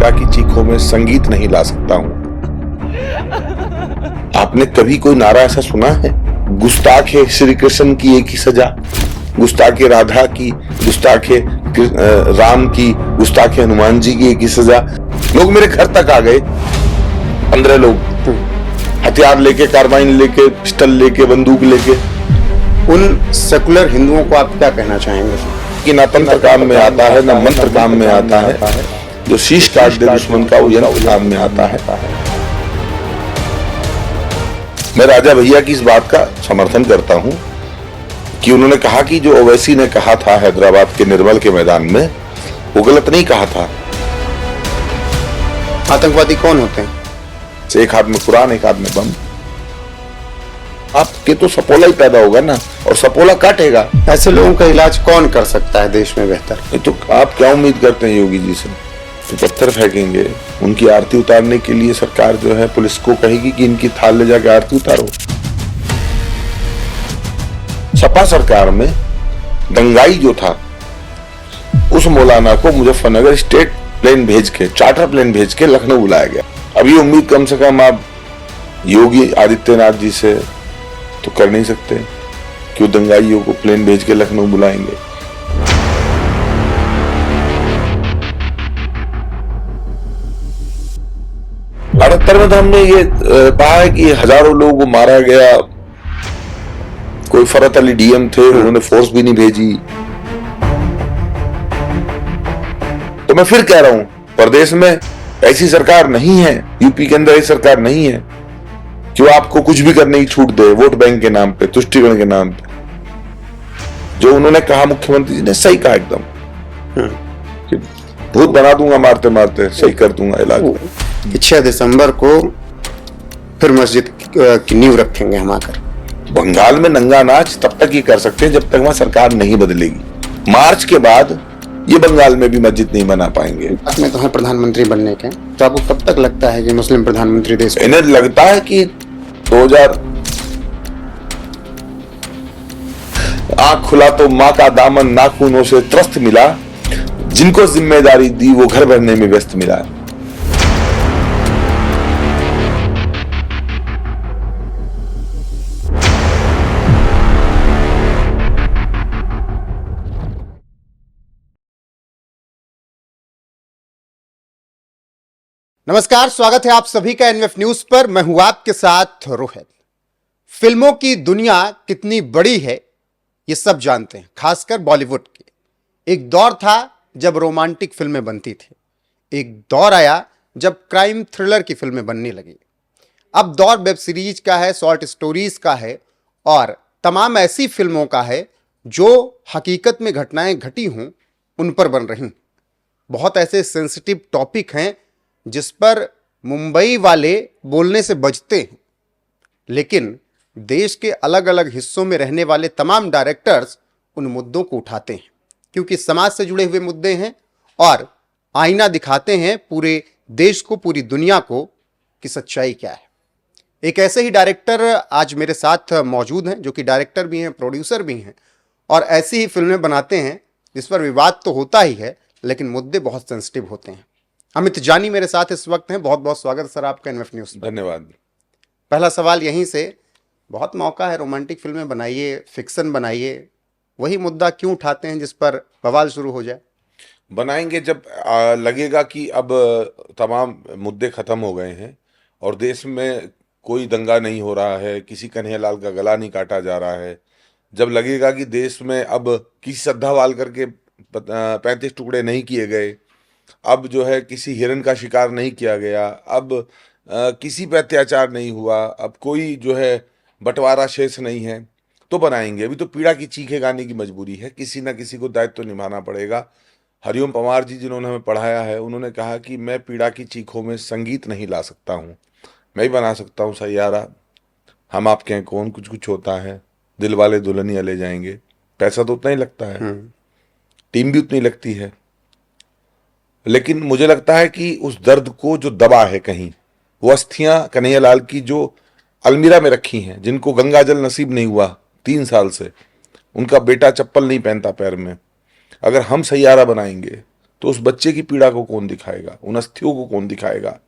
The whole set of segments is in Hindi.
पीड़ा की चीखों में संगीत नहीं ला सकता हूं। आपने कभी कोई नारा ऐसा सुना है? गुस्ताखे श्री कृष्ण की एक ही सजा, गुस्ताखे राधा की, गुस्ताखे राम की, गुस्ताखे हनुमान जी की एक ही सजा। लोग मेरे घर तक आ गए, 15 लोग, हथियार लेके, कार्बाइन लेके, पिस्टल लेके, बंदूक लेके। उन सेकुलर हिंदुओं को आप क्या कहना चाहेंगे कि ना तंत्र काम में आता है, ना मंत्र काम में आता है, जो शीश काट दे दुश्मन का वो यंत्र काम में आता है। मैं राजा भैया की इस बात का समर्थन करता हूं कि उन्होंने कहा कि जो ओवैसी ने कहा था हैदराबाद के निर्मल के मैदान में, वो गलत नहीं कहा था। आतंकवादी कौन होते हैं? एक हाथ में कुरान, एक हाथ में बम। आपके तो सपोला ही पैदा होगा ना, और सपोला काटेगा। ऐसे लोगों का इलाज कौन कर सकता है देश में बेहतर? ये तो आप क्या उम्मीद करते हैं योगी जी से? तो पत्थर फेंकेंगे। उनकी आरती उतारने के लिए सरकार जो है पुलिस को कहेगी कि इनकी थाल ले जाके आरती उतारो। सपा सरकार में दंगाई जो था, उस मौलाना को मुजफ्फरनगर स्टेट प्लेन भेज के, चार्टर प्लेन भेज के लखनऊ बुलाया गया। अभी उम्मीद कम से कम आप योगी आदित्यनाथ जी से तो कर नहीं सकते कि वो दंगाइयों को प्लेन भेज के लखनऊ बुलाएंगे। अठहत्तर में तो हमने ये कहा है कि हजारों लोगों को मारा गया। कोई फरत अली डीएम थे, उन्होंने फोर्स भी नहीं भेजी। तो मैं फिर कह रहा हूं, प्रदेश में ऐसी सरकार नहीं है, यूपी के अंदर ऐसी सरकार नहीं है कि वो आपको कुछ भी करने की छूट दे, वोट बैंक के नाम पे, तुष्टिकरण के नाम पे। जो उन्होंने कहा मुख्यमंत्री जी ने, सही कहा एकदम, कि भूत बना दूंगा मारते मारते, सही कर दूंगा इलाज। 6 दिसंबर को फिर मस्जिद की नींव रखेंगे हम आकर। बंगाल में नंगा नाच तब तक ही कर सकते हैं जब तक वहां सरकार नहीं बदलेगी। मार्च के बाद ये बंगाल में भी मस्जिद नहीं बना पाएंगे। में तो है प्रधानमंत्री बनने के, तो आपको कब तक लगता है कि मुस्लिम प्रधानमंत्री देश? इन्हें लगता है कि 2000 आंख खुला तो मां का दामन नाखूनों से त्रस्त मिला, जिनको जिम्मेदारी दी वो घर भरने में व्यस्त मिला। नमस्कार, स्वागत है आप सभी का एनएफ न्यूज पर। मैं हूं आपके साथ रोहित। फिल्मों की दुनिया कितनी बड़ी है ये सब जानते हैं, खासकर बॉलीवुड की। एक दौर था जब रोमांटिक फिल्में बनती थी, एक दौर आया जब क्राइम थ्रिलर की फिल्में बनने लगी। अब दौर वेब सीरीज का है, शॉर्ट स्टोरीज का है, और तमाम ऐसी फिल्मों का है जो हकीकत में घटनाएं घटी हों उन पर बन रही। बहुत ऐसे सेंसिटिव टॉपिक हैं जिस पर मुंबई वाले बोलने से बचते हैं, लेकिन देश के अलग अलग हिस्सों में रहने वाले तमाम डायरेक्टर्स उन मुद्दों को उठाते हैं, क्योंकि समाज से जुड़े हुए मुद्दे हैं और आईना दिखाते हैं पूरे देश को, पूरी दुनिया को, कि सच्चाई क्या है। एक ऐसे ही डायरेक्टर आज मेरे साथ मौजूद हैं, जो कि डायरेक्टर भी हैं, प्रोड्यूसर भी हैं, और ऐसी ही फिल्में बनाते हैं जिस पर विवाद तो होता ही है, लेकिन मुद्दे बहुत सेंसिटिव होते हैं। अमित जानी मेरे साथ इस वक्त हैं। बहुत बहुत स्वागत सर आपका एनएफ न्यूज। धन्यवाद। पहला सवाल यहीं से, बहुत मौका है, रोमांटिक फिल्में बनाइए, फिक्शन बनाइए, वही मुद्दा क्यों उठाते हैं जिस पर बवाल शुरू हो जाए? बनाएंगे जब लगेगा कि अब तमाम मुद्दे खत्म हो गए हैं और देश में कोई दंगा नहीं हो रहा है, किसी कन्हैयालाल का गला नहीं काटा जा रहा है, जब लगेगा कि देश में अब किसी श्रद्धावाल करके 35 टुकड़े नहीं किए गए, अब जो है किसी हिरन का शिकार नहीं किया गया, अब किसी पे अत्याचार नहीं हुआ, अब कोई जो है बंटवारा शेष नहीं है, तो बनाएंगे। अभी तो पीड़ा की चीखें गाने की मजबूरी है, किसी ना किसी को दायित्व तो निभाना पड़ेगा। हरिओम पंवार जी जिन्होंने हमें पढ़ाया है, उन्होंने कहा कि मैं पीड़ा की चीखों में संगीत नहीं ला सकता हूँ, मैं ही बना सकता हूँ सैयारा, हम आपके हैं कौन, कुछ कुछ होता है, दिल वाले दुल्हनिया ले जाएंगे। पैसा तो उतना ही लगता है, टीम भी उतनी लगती है, लेकिन मुझे लगता है कि उस दर्द को जो दबा है कहीं, वो अस्थियां कन्हैयालाल की जो अलमीरा में रखी हैं, जिनको गंगा जल नसीब नहीं हुआ 3 साल से, उनका बेटा चप्पल नहीं पहनता पैर में, अगर हम सैयारा बनाएंगे तो उस बच्चे की पीड़ा को कौन दिखाएगा, उन अस्थियों को कौन दिखाएगा।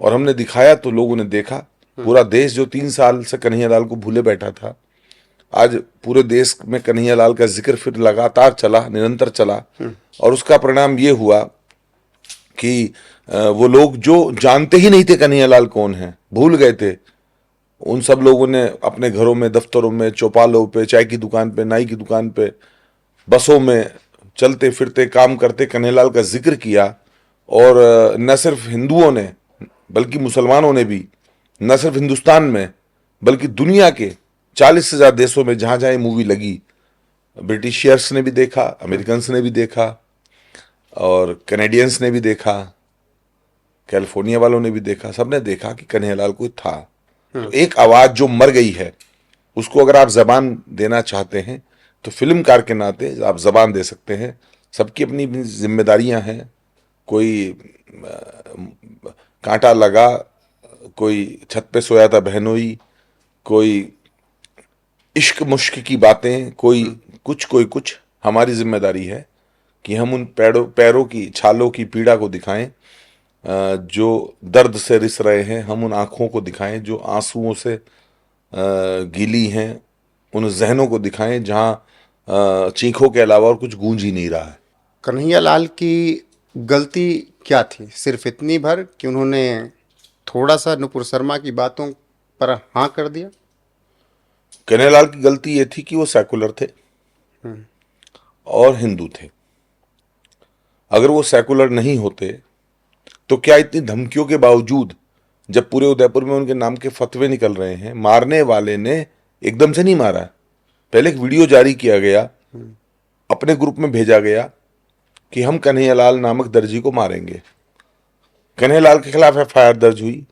और हमने दिखाया तो लोगों ने देखा। पूरा देश जो 3 साल से कन्हैयालाल को भूले बैठा था, आज पूरे देश में कन्हैयालाल का जिक्र फिर लगातार चला, निरंतर चला। और उसका परिणाम ये हुआ कि वो लोग जो जानते ही नहीं थे कन्हैयालाल कौन है, भूल गए थे, उन सब लोगों ने अपने घरों में, दफ्तरों में, चौपालों पे, चाय की दुकान पे, नाई की दुकान पे, बसों में चलते फिरते काम करते कन्हैयालाल का जिक्र किया। और न सिर्फ हिंदुओं ने बल्कि मुसलमानों ने भी, न सिर्फ हिंदुस्तान में बल्कि दुनिया के 40 से ज्यादा देशों में जहां जहां ये मूवी लगी, ब्रिटिशियर्स ने भी देखा, अमेरिकन्स ने भी देखा, और कैनेडियंस ने भी देखा, कैलिफोर्निया वालों ने भी देखा, सबने देखा कि कन्हैयालाल कोई था। तो एक आवाज जो मर गई है, उसको अगर आप जबान देना चाहते हैं तो फिल्मकार के नाते आप जबान दे सकते हैं। सबकी अपनी अपनी जिम्मेदारियां हैं। कोई कांटा लगा, कोई छत पे सोया था बहनोई, कोई इश्क मुश्क की बातें, कोई कुछ। हमारी जिम्मेदारी है कि हम उन पैरों की छालों की पीड़ा को दिखाएं, जो दर्द से रिस रहे हैं। हम उन आंखों को दिखाएं जो आंसुओं से गीली हैं। उन जहनों को दिखाएं जहां चीखों के अलावा और कुछ गूंज ही नहीं रहा है। कन्हैयालाल की गलती क्या थी? सिर्फ इतनी भर कि उन्होंने थोड़ा सा नुपुर शर्मा की बातों पर हाँ कर दिया? कन्हैयालाल की गलती ये थी कि वो सेकुलर थे और हिंदू थे। अगर वो सेकुलर नहीं होते तो क्या इतनी धमकियों के बावजूद, जब पूरे उदयपुर में उनके नाम के फतवे निकल रहे हैं, मारने वाले ने एकदम से नहीं मारा, पहले एक वीडियो जारी किया गया, अपने ग्रुप में भेजा गया कि हम कन्हैयालाल नामक दर्जी को मारेंगे। कन्हैयालाल के खिलाफ एफआईआर दर्ज हुई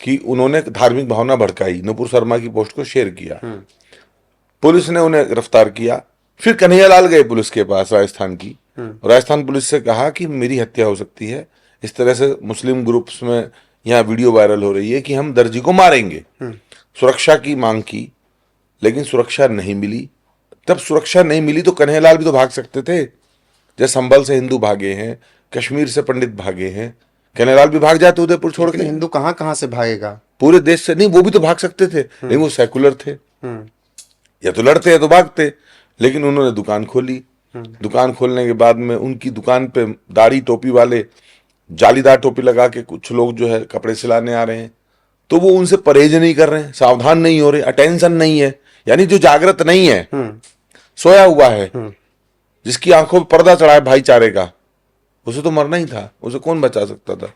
कि उन्होंने धार्मिक भावना भड़काई, नुपुर शर्मा की पोस्ट को शेयर किया। पुलिस ने उन्हें गिरफ्तार किया। फिर कन्हैयालाल गए पुलिस के पास, राजस्थान की। राजस्थान पुलिस से कहा कि मेरी हत्या हो सकती है, इस तरह से मुस्लिम ग्रुप्स में यहाँ वीडियो वायरल हो रही है कि हम दर्जी को मारेंगे। सुरक्षा की मांग की, लेकिन सुरक्षा नहीं मिली। तब सुरक्षा नहीं मिली तो कन्हैयालाल भी तो भाग सकते थे। जैसे संभल से हिंदू भागे हैं, कश्मीर से पंडित भागे हैं, कन्हैयालाल भी भाग जाते उदयपुर छोड़ के। हिंदू कहाँ कहाँ से भागेगा? पूरे देश से नहीं, वो भी तो भाग सकते थे, लेकिन वो सेकुलर थे। या तो लड़ते या तो भागते। लेकिन उन्होंने दुकान खोली। दुकान खोलने के बाद में उनकी दुकान पे दाढ़ी टोपी वाले, जालीदार टोपी लगा के कुछ लोग जो है कपड़े सिलाने आ रहे हैं, तो वो उनसे परहेज नहीं कर रहे हैं, सावधान नहीं हो रहे, अटेंशन नहीं है। यानी जो जागृत नहीं है, सोया हुआ है, जिसकी आंखों में पर्दा चढ़ा है भाईचारे का, उसे तो मरना ही था। उसे कौन बचा सकता था?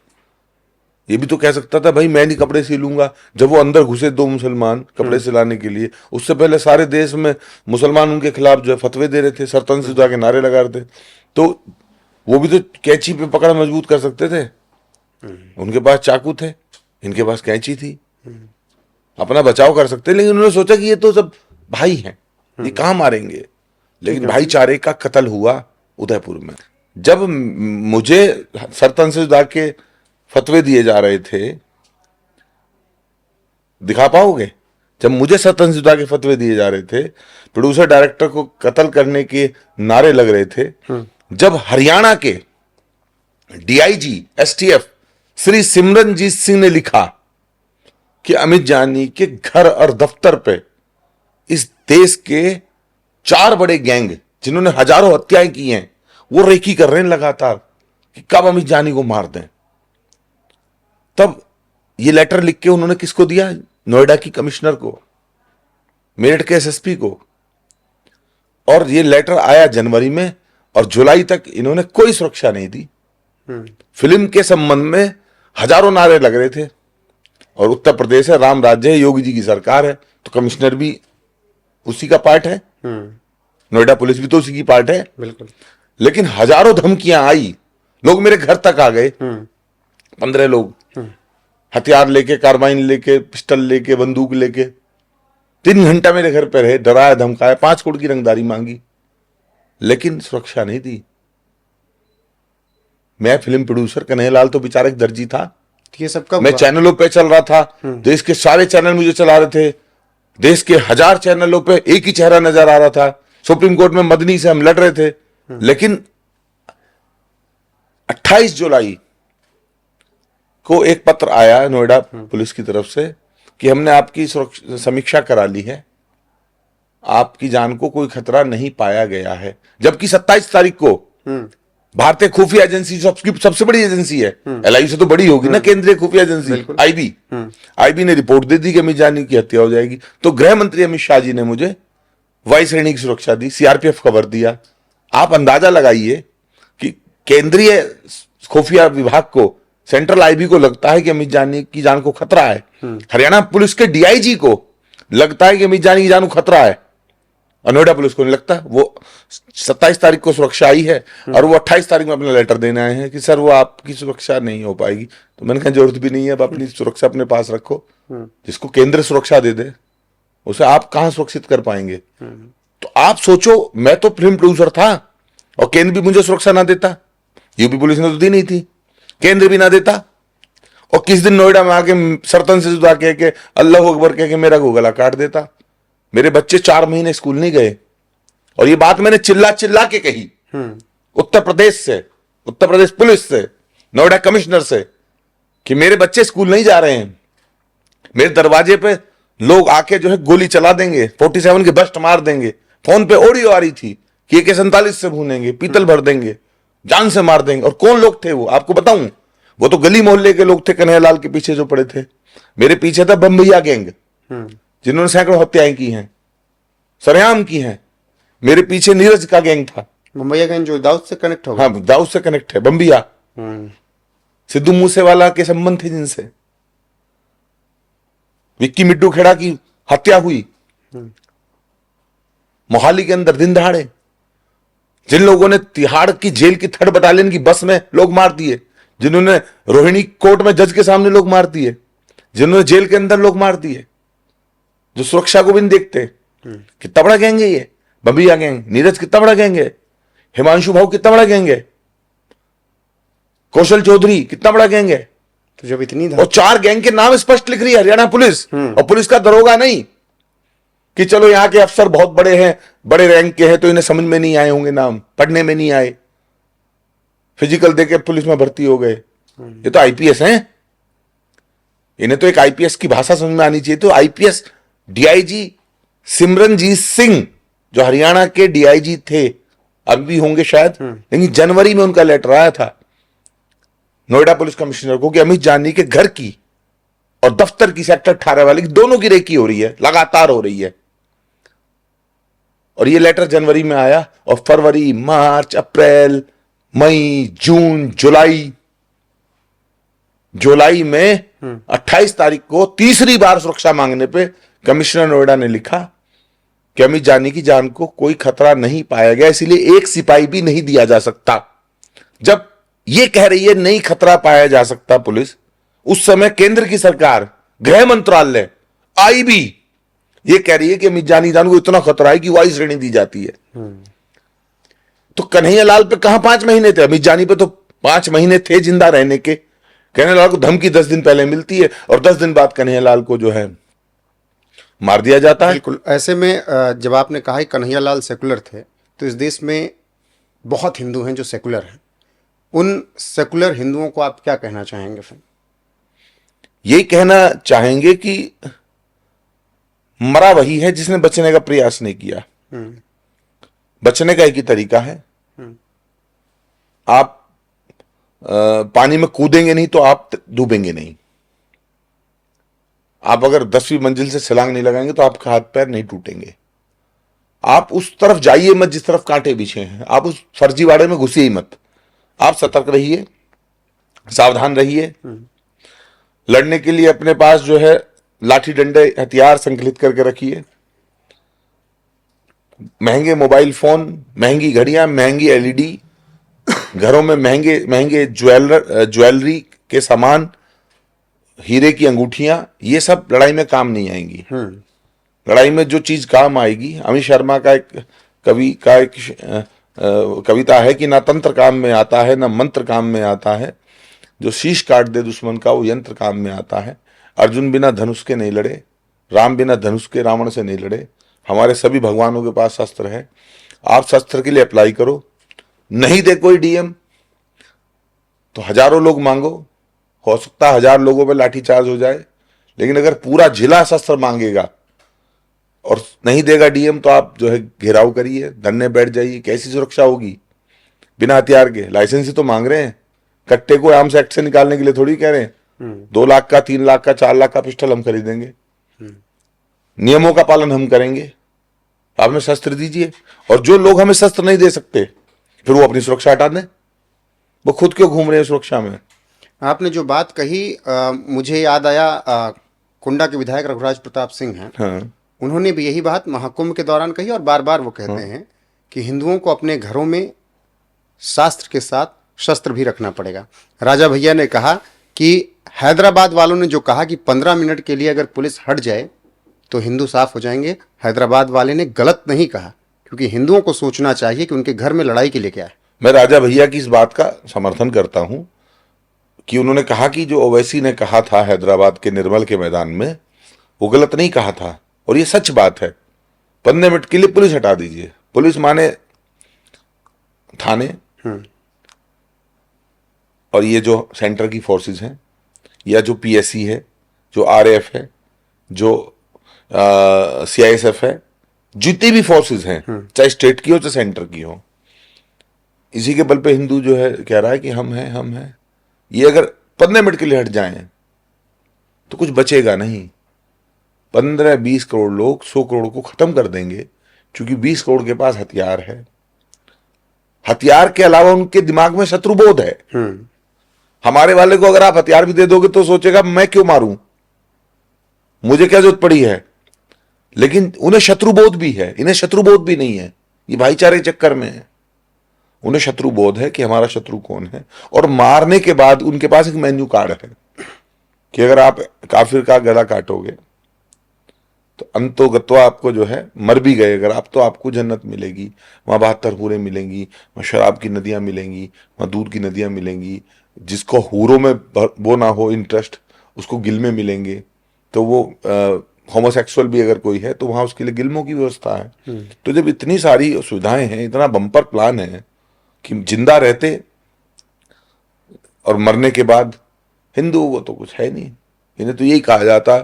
ये भी तो कह सकता था भाई मैं नहीं कपड़े सिलूंगा। जब वो अंदर घुसे 2 मुसलमान कपड़े सिलाने के लिए, उससे पहले सारे देश में मुसलमान उनके खिलाफ जो है फतवे दे रहे थे, सरतन सिदा के नारे लगा रहे थे। तो वो भी तो कैंची पे पकड़ मजबूत कर सकते थे। उनके पास चाकू थे, इनके पास कैंची थी, अपना बचाव कर सकते। लेकिन उन्होंने सोचा कि ये तो सब भाई हैं, ये कहाँ मारेंगे। लेकिन भाईचारे का कत्ल हुआ उदयपुर में। जब मुझे सरतन सिदा के फतवे दिए जा रहे थे, दिखा पाओगे? जब मुझे सरतन सिदा के फतवे दिए जा रहे थे, प्रोड्यूसर डायरेक्टर को कत्ल करने के नारे लग रहे थे, जब हरियाणा के डीआईजी एसटीएफ श्री सिमरनजीत सिंह ने लिखा कि अमित जानी के घर और दफ्तर पे इस देश के 4 बड़े गैंग जिन्होंने हजारों हत्याएं की हैं, वो रेकी कर रहे हैं लगातार कि कब अमित जानी को मार दें। तब ये लेटर लिख के उन्होंने किसको दिया? नोएडा की कमिश्नर को, मेरठ के एसएसपी को। और ये लेटर आया जनवरी में, और जुलाई तक इन्होंने कोई सुरक्षा नहीं दी। फिल्म के संबंध में हजारों नारे लग रहे थे। और उत्तर प्रदेश है, राम राज्य है, योगी जी की सरकार है, तो कमिश्नर भी उसी का पार्ट है, नोएडा पुलिस भी तो उसी की पार्ट है। बिल्कुल। लेकिन हजारों धमकियां आई, लोग मेरे घर तक आ गए। 15 लोग हथियार लेके, कार्बाइन लेके, पिस्टल लेके, बंदूक लेके 3 घंटा मेरे घर पे रहे, डराया धमकाया, 5 करोड़ की रंगदारी मांगी, लेकिन सुरक्षा नहीं दी। मैं फिल्म प्रोड्यूसर, कन्हैयालाल तो बेचारा एक दर्जी था। ये सबका मैं चैनलों पे चल रहा था, देश के सारे चैनल मुझे चला रहे थे, देश के 1000 चैनलों पे एक ही चेहरा नजर आ रहा था। सुप्रीम कोर्ट में मदनी से हम लड़ रहे थे, लेकिन 28 जुलाई को एक पत्र आया नोएडा पुलिस की तरफ से कि हमने आपकी समीक्षा करा ली है, आपकी जान को कोई खतरा नहीं पाया गया है। जबकि 27 तारीख को भारतीय खुफिया एजेंसी सबसे बड़ी एजेंसी है, एलआईयू से तो बड़ी होगी ना, केंद्रीय खुफिया एजेंसी आईबी ने रिपोर्ट दे दी कि अमित जानी की हत्या हो जाएगी। तो गृह मंत्री अमित शाह जी ने मुझे वायु श्रेणी की सुरक्षा दी, सीआरपीएफ खबर दिया। आप अंदाजा लगाइए कि केंद्रीय खुफिया विभाग को, सेंट्रल आईबी को लगता है कि अमित जानी की जान को खतरा है। हरियाणा पुलिस के डीआईजी को लगता है कि अमित जानी की जान को खतरा है, और नोएडा पुलिस को नहीं लगता। वो 27 तारीख को सुरक्षा आई है और वो 28 तारीख में अपना लेटर देने आए हैं कि सर वो आपकी सुरक्षा नहीं हो पाएगी। तो मैंने कहा जरूरत भी नहीं है, आप अपनी सुरक्षा अपने पास रखो, जिसको केंद्र सुरक्षा दे दे उसे आप कहां सुरक्षित कर पाएंगे। तो आप सोचो, मैं तो फिल्म प्रोड्यूसर था और केंद्र भी मुझे सुरक्षा ना देता, यूपी पुलिस ने तो दी नहीं थी, केंद्र भी ना देता, और किस दिन नोएडा में आके सरतन से जुदा कह के अल्लाह अकबर कह के मेरा गला काट देता। मेरे बच्चे 4 महीने स्कूल नहीं गए, और ये बात मैंने चिल्ला चिल्ला के कही उत्तर प्रदेश से, उत्तर प्रदेश पुलिस से, नोएडा कमिश्नर से, कि मेरे बच्चे स्कूल नहीं जा रहे हैं। मेरे दरवाजे पे लोग आके जो है गोली चला देंगे, 47 के बस्ट मार देंगे। फोन पे ऑडियो आ रही थी कि AK-47 से भूनेंगे, पीतल भर देंगे, जान से मार देंगे। और कौन लोग थे वो आपको बताऊं, वो तो गली मोहल्ले के लोग थे, कन्हैयालाल के पीछे जो पड़े थे। मेरे पीछे था बम्बैया गैंग, जिन्होंने सैकड़ों हत्याएं की हैं, सरेआम की हैं। मेरे पीछे नीरज का गैंग था, बम्बैया गैंग जो दाऊद से कनेक्ट होगा। हाँ, दाऊद से कनेक्ट है बम्बिया, सिद्धू मूसेवाला के संबंध थे जिनसे। विक्की मिड्डू खेड़ा की हत्या हुई मोहाली के अंदर दिन दहाड़े, जिन लोगों ने तिहाड़ की जेल की 3rd बटालियन की बस में लोग मार दिए, जिन्होंने रोहिणी कोर्ट में जज के सामने लोग मार दिए, जिन्होंने जेल के अंदर लोग मार दिए, जो सुरक्षा को भी नहीं देखते। कितना बड़ा गैंग है ये बम्बिया गैंग। नीरज कितना बड़ा गैंग है, हिमांशु भाऊ कितना बड़ा गैंग है, कौशल चौधरी कितना बड़ा गैंग है। तो जब इतनी और 4 गैंग के नाम स्पष्ट लिख रही है हरियाणा पुलिस, और पुलिस का दरोगा नहीं कि चलो यहां के अफसर बहुत बड़े हैं, बड़े रैंक के हैं, तो इन्हें समझ में नहीं आए होंगे, नाम पढ़ने में नहीं आए, फिजिकल देके पुलिस में भर्ती हो गए। ये तो आईपीएस हैं, इन्हें तो एक आईपीएस की भाषा समझ में आनी चाहिए। तो आईपीएस डीआईजी सिमरनजीत सिंह जो हरियाणा के डीआईजी थे, अभी भी होंगे शायद, लेकिन जनवरी में उनका लेटर आया था नोएडा पुलिस कमिश्नर को कि अमित जानी के घर की और दफ्तर की, सेक्टर 18 वाले की, दोनों की रेकी हो रही है, लगातार हो रही है। और ये लेटर जनवरी में आया, और फरवरी, मार्च, अप्रैल, मई, जून, जुलाई में 28 तारीख को तीसरी बार सुरक्षा मांगने पे कमिश्नर नोएडा ने लिखा कि अमित जानी की जान को कोई खतरा नहीं पाया गया, इसीलिए एक सिपाही भी नहीं दिया जा सकता। जब ये कह रही है नहीं खतरा पाया जा सकता पुलिस, उस समय केंद्र की सरकार, गृह मंत्रालय, आईबी ये कह रही है कि अमित जानी जान को इतना खतरा है कि वायु श्रेणी दी जाती है। तो कन्हैयालाल पे कहां 5 महीने थे, अमित जानी पे तो 5 महीने थे जिंदा रहने के। कन्हैयालाल को धमकी 10 दिन पहले मिलती है और 10 दिन बाद कन्हैयालाल को जो है मार दिया जाता है। बिल्कुल। ऐसे में जब आपने कहा कि कन्हैयालाल सेकुलर थे, तो इस देश में बहुत हिंदू हैं जो सेकुलर हैं, उन सेकुलर हिंदुओं को आप क्या कहना चाहेंगे फिर? यही कहना चाहेंगे कि मरा वही है जिसने बचने का प्रयास नहीं किया। बचने का एक ही तरीका है, आप पानी में कूदेंगे नहीं तो आप डूबेंगे नहीं। आप अगर 10वीं मंजिल से छलांग नहीं लगाएंगे तो आपका हाथ पैर नहीं टूटेंगे। आप उस तरफ जाइए मत जिस तरफ कांटे बिछे हैं, आप उस फर्जीवाड़े में घुसिए ही मत। आप सतर्क रहिए, सावधान रहिए। लड़ने के लिए अपने पास जो है लाठी डंडे हथियार संकलित करके रखिए। महंगे मोबाइल फोन, महंगी घड़ियां, महंगी एलईडी, घरों में महंगे महंगे ज्वेलरी के सामान, हीरे की अंगूठियां, ये सब लड़ाई में काम नहीं आएंगी। लड़ाई में जो चीज काम आएगी, अमित शर्मा का एक कवि का एक कविता है कि ना तंत्र काम में आता है ना मंत्र काम में आता है, जो शीश काट दे दुश्मन का वो यंत्र काम में आता है। अर्जुन बिना धनुष के नहीं लड़े, राम बिना धनुष के रावण से नहीं लड़े। हमारे सभी भगवानों के पास शस्त्र है, आप शस्त्र के लिए अप्लाई करो। नहीं दे कोई डीएम, तो हजारों लोग मांगो, हो सकता है 1000 लोगों पे लाठीचार्ज हो जाए, लेकिन अगर पूरा जिला शस्त्र मांगेगा और नहीं देगा डीएम, तो आप जो है घेराव करिए, धरने बैठ जाइए। कैसी सुरक्षा होगी बिना हथियार के? लाइसेंस ही तो मांग रहे हैं, कट्टे को आर्म्स एक्ट से निकालने के लिए थोड़ी कह रहे हैं। 2 लाख का, 3 लाख का, 4 लाख का पिस्टल हम खरीदेंगे, नियमों का पालन हम करेंगे, आप हमें शस्त्र दीजिए। और जो लोग हमें शस्त्र नहीं दे सकते, फिर वो अपनी सुरक्षा हटा दें, वो खुद क्यों घूम रहे हैं सुरक्षा में? आपने जो बात कही मुझे याद आया, कुंडा के विधायक रघुराज प्रताप सिंह हैं, हाँ उन्होंने भी यही बात महाकुंभ के दौरान कही, और बार बार वो कहते हैं कि हिंदुओं को अपने घरों में शास्त्र के साथ शस्त्र भी रखना पड़ेगा। राजा भैया ने कहा कि हैदराबाद वालों ने जो कहा कि 15 मिनट के लिए अगर पुलिस हट जाए तो हिंदू साफ हो जाएंगे, हैदराबाद वाले ने गलत नहीं कहा, क्योंकि हिंदुओं को सोचना चाहिए कि उनके घर में लड़ाई के लिए क्या है। मैं राजा भैया की इस बात का समर्थन करता हूं कि उन्होंने कहा कि जो ओवैसी ने कहा था हैदराबाद के निर्मल के मैदान में, वो गलत नहीं कहा था, और ये सच बात है। 15 मिनट के लिए पुलिस हटा दीजिए, पुलिस माने थाने और ये जो सेंटर की फोर्सेस हैं, या जो पीएससी है, जो आरएफ है, जो सीआईएसएफ है, जितनी भी फोर्सेस हैं, चाहे स्टेट की हो चाहे सेंटर की हो, इसी के बल पे हिंदू जो है कह रहा है कि हम हैं, हम हैं। ये अगर 15 मिनट के लिए हट जाएं तो कुछ बचेगा नहीं। 15-20 करोड़ लोग 100 करोड़ को खत्म कर देंगे, क्योंकि 20 करोड़ के पास हथियार है। हथियार के अलावा उनके दिमाग में शत्रुबोध है। हमारे वाले को अगर आप हथियार भी दे दोगे तो सोचेगा मैं क्यों मारूं, मुझे क्या जरूरत पड़ी है। लेकिन उन्हें शत्रुबोध भी है, इन्हें शत्रुबोध भी नहीं है, ये भाईचारे के चक्कर में है। उन्हें शत्रुबोध है कि हमारा शत्रु कौन है, और मारने के बाद उनके पास एक मेन्यू कार्ड है कि अगर आप काफिर का गला काटोगे तो अंतोगत्वा आपको जो है, मर भी गए अगर आप, तो आपको जन्नत मिलेगी, वहां 72 हूरें मिलेंगी, वहां शराब की नदियां मिलेंगी, वहां दूध की नदियां मिलेंगी। जिसको हूरों में वो ना हो इंटरेस्ट, उसको गिल्मे मिलेंगे। तो वो होमोसेक्सुअल भी अगर कोई है तो वहां उसके लिए गिल्मों की व्यवस्था है। तो जब इतनी सारी सुविधाएं हैं, इतना बम्पर प्लान है कि जिंदा रहते और मरने के बाद हिंदू वो तो कुछ है नहीं। इन्हें तो यही कहा जाता,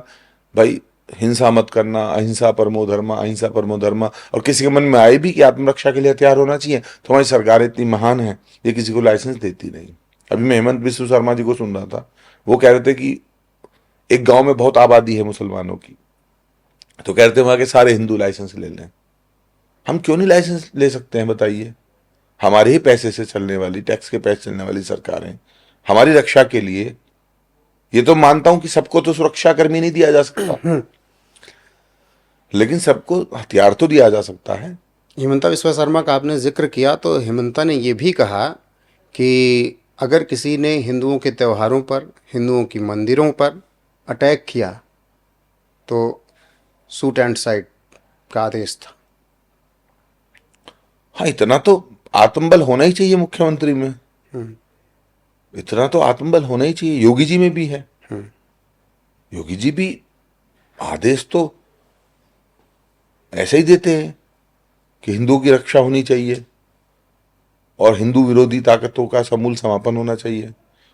भाई हिंसा मत करना, अहिंसा परमो धर्मा, अहिंसा परमो धर्मा। और किसी के मन में आए भी कि आत्मरक्षा के लिए हथियार होना चाहिए, तो हमारी सरकार इतनी महान है, ये किसी को लाइसेंस देती नहीं। अभी मैं हेमंत बिस्व शर्मा जी को सुन रहा था, वो कह रहे थे कि एक गांव में बहुत आबादी है मुसलमानों की, तो कह रहे थे वहां के सारे हिंदू लाइसेंस ले लें। हम क्यों नहीं लाइसेंस ले सकते हैं बताइए? हमारे ही पैसे से चलने वाली, टैक्स के पैसे चलने वाली सरकारें हमारी रक्षा के लिए, ये तो मानता हूं कि सबको तो सुरक्षा कर्मी नहीं दिया जा सकता, लेकिन सबको हथियार तो दिया जा सकता है। हिमंता बिस्वा शर्मा का आपने जिक्र किया, तो हिमंता ने यह भी कहा कि अगर किसी ने हिंदुओं के त्योहारों पर, हिंदुओं की मंदिरों पर अटैक किया तो शूट एंड साइड का आदेश था। हाँ, इतना तो आत्मबल होना ही चाहिए मुख्यमंत्री में, इतना तो आत्मबल होना ही चाहिए। योगी जी में भी है, योगी जी भी आदेश तो ऐसे ही देते हैं कि हिंदुओं की रक्षा होनी चाहिए और हिंदू विरोधी ताकतों का समूल समापन होना चाहिए,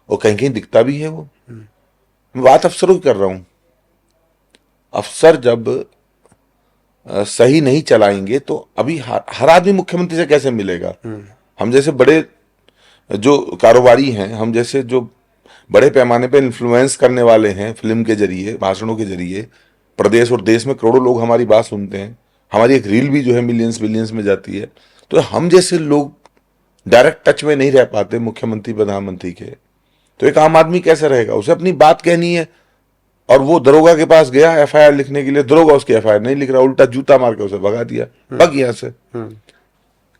और कहीं कहीं दिखता भी है वो। मैं बात अफसरों की कर रहा हूं। अफसर जब सही नहीं चलाएंगे तो अभी हर आदमी मुख्यमंत्री से कैसे मिलेगा? हम जैसे बड़े जो कारोबारी हैं, हम जैसे जो बड़े पैमाने पे इन्फ्लुएंस करने वाले हैं फिल्म के जरिए, भाषणों के जरिए, प्रदेश और देश में करोड़ों लोग हमारी बात सुनते हैं, हमारी एक रील भी जो है मिलियंस बिलियंस में जाती है, तो हम जैसे लोग डायरेक्ट टच में नहीं रह पाते मुख्यमंत्री प्रधानमंत्री के, तो एक आम आदमी कैसे रहेगा? उसे अपनी बात कहनी है, और वो दरोगा के पास गया एफआईआर लिखने के लिए, दरोगा उसकी एफआईआर नहीं लिख रहा, उल्टा जूता मार के उसे भगा दिया, भग यहां से।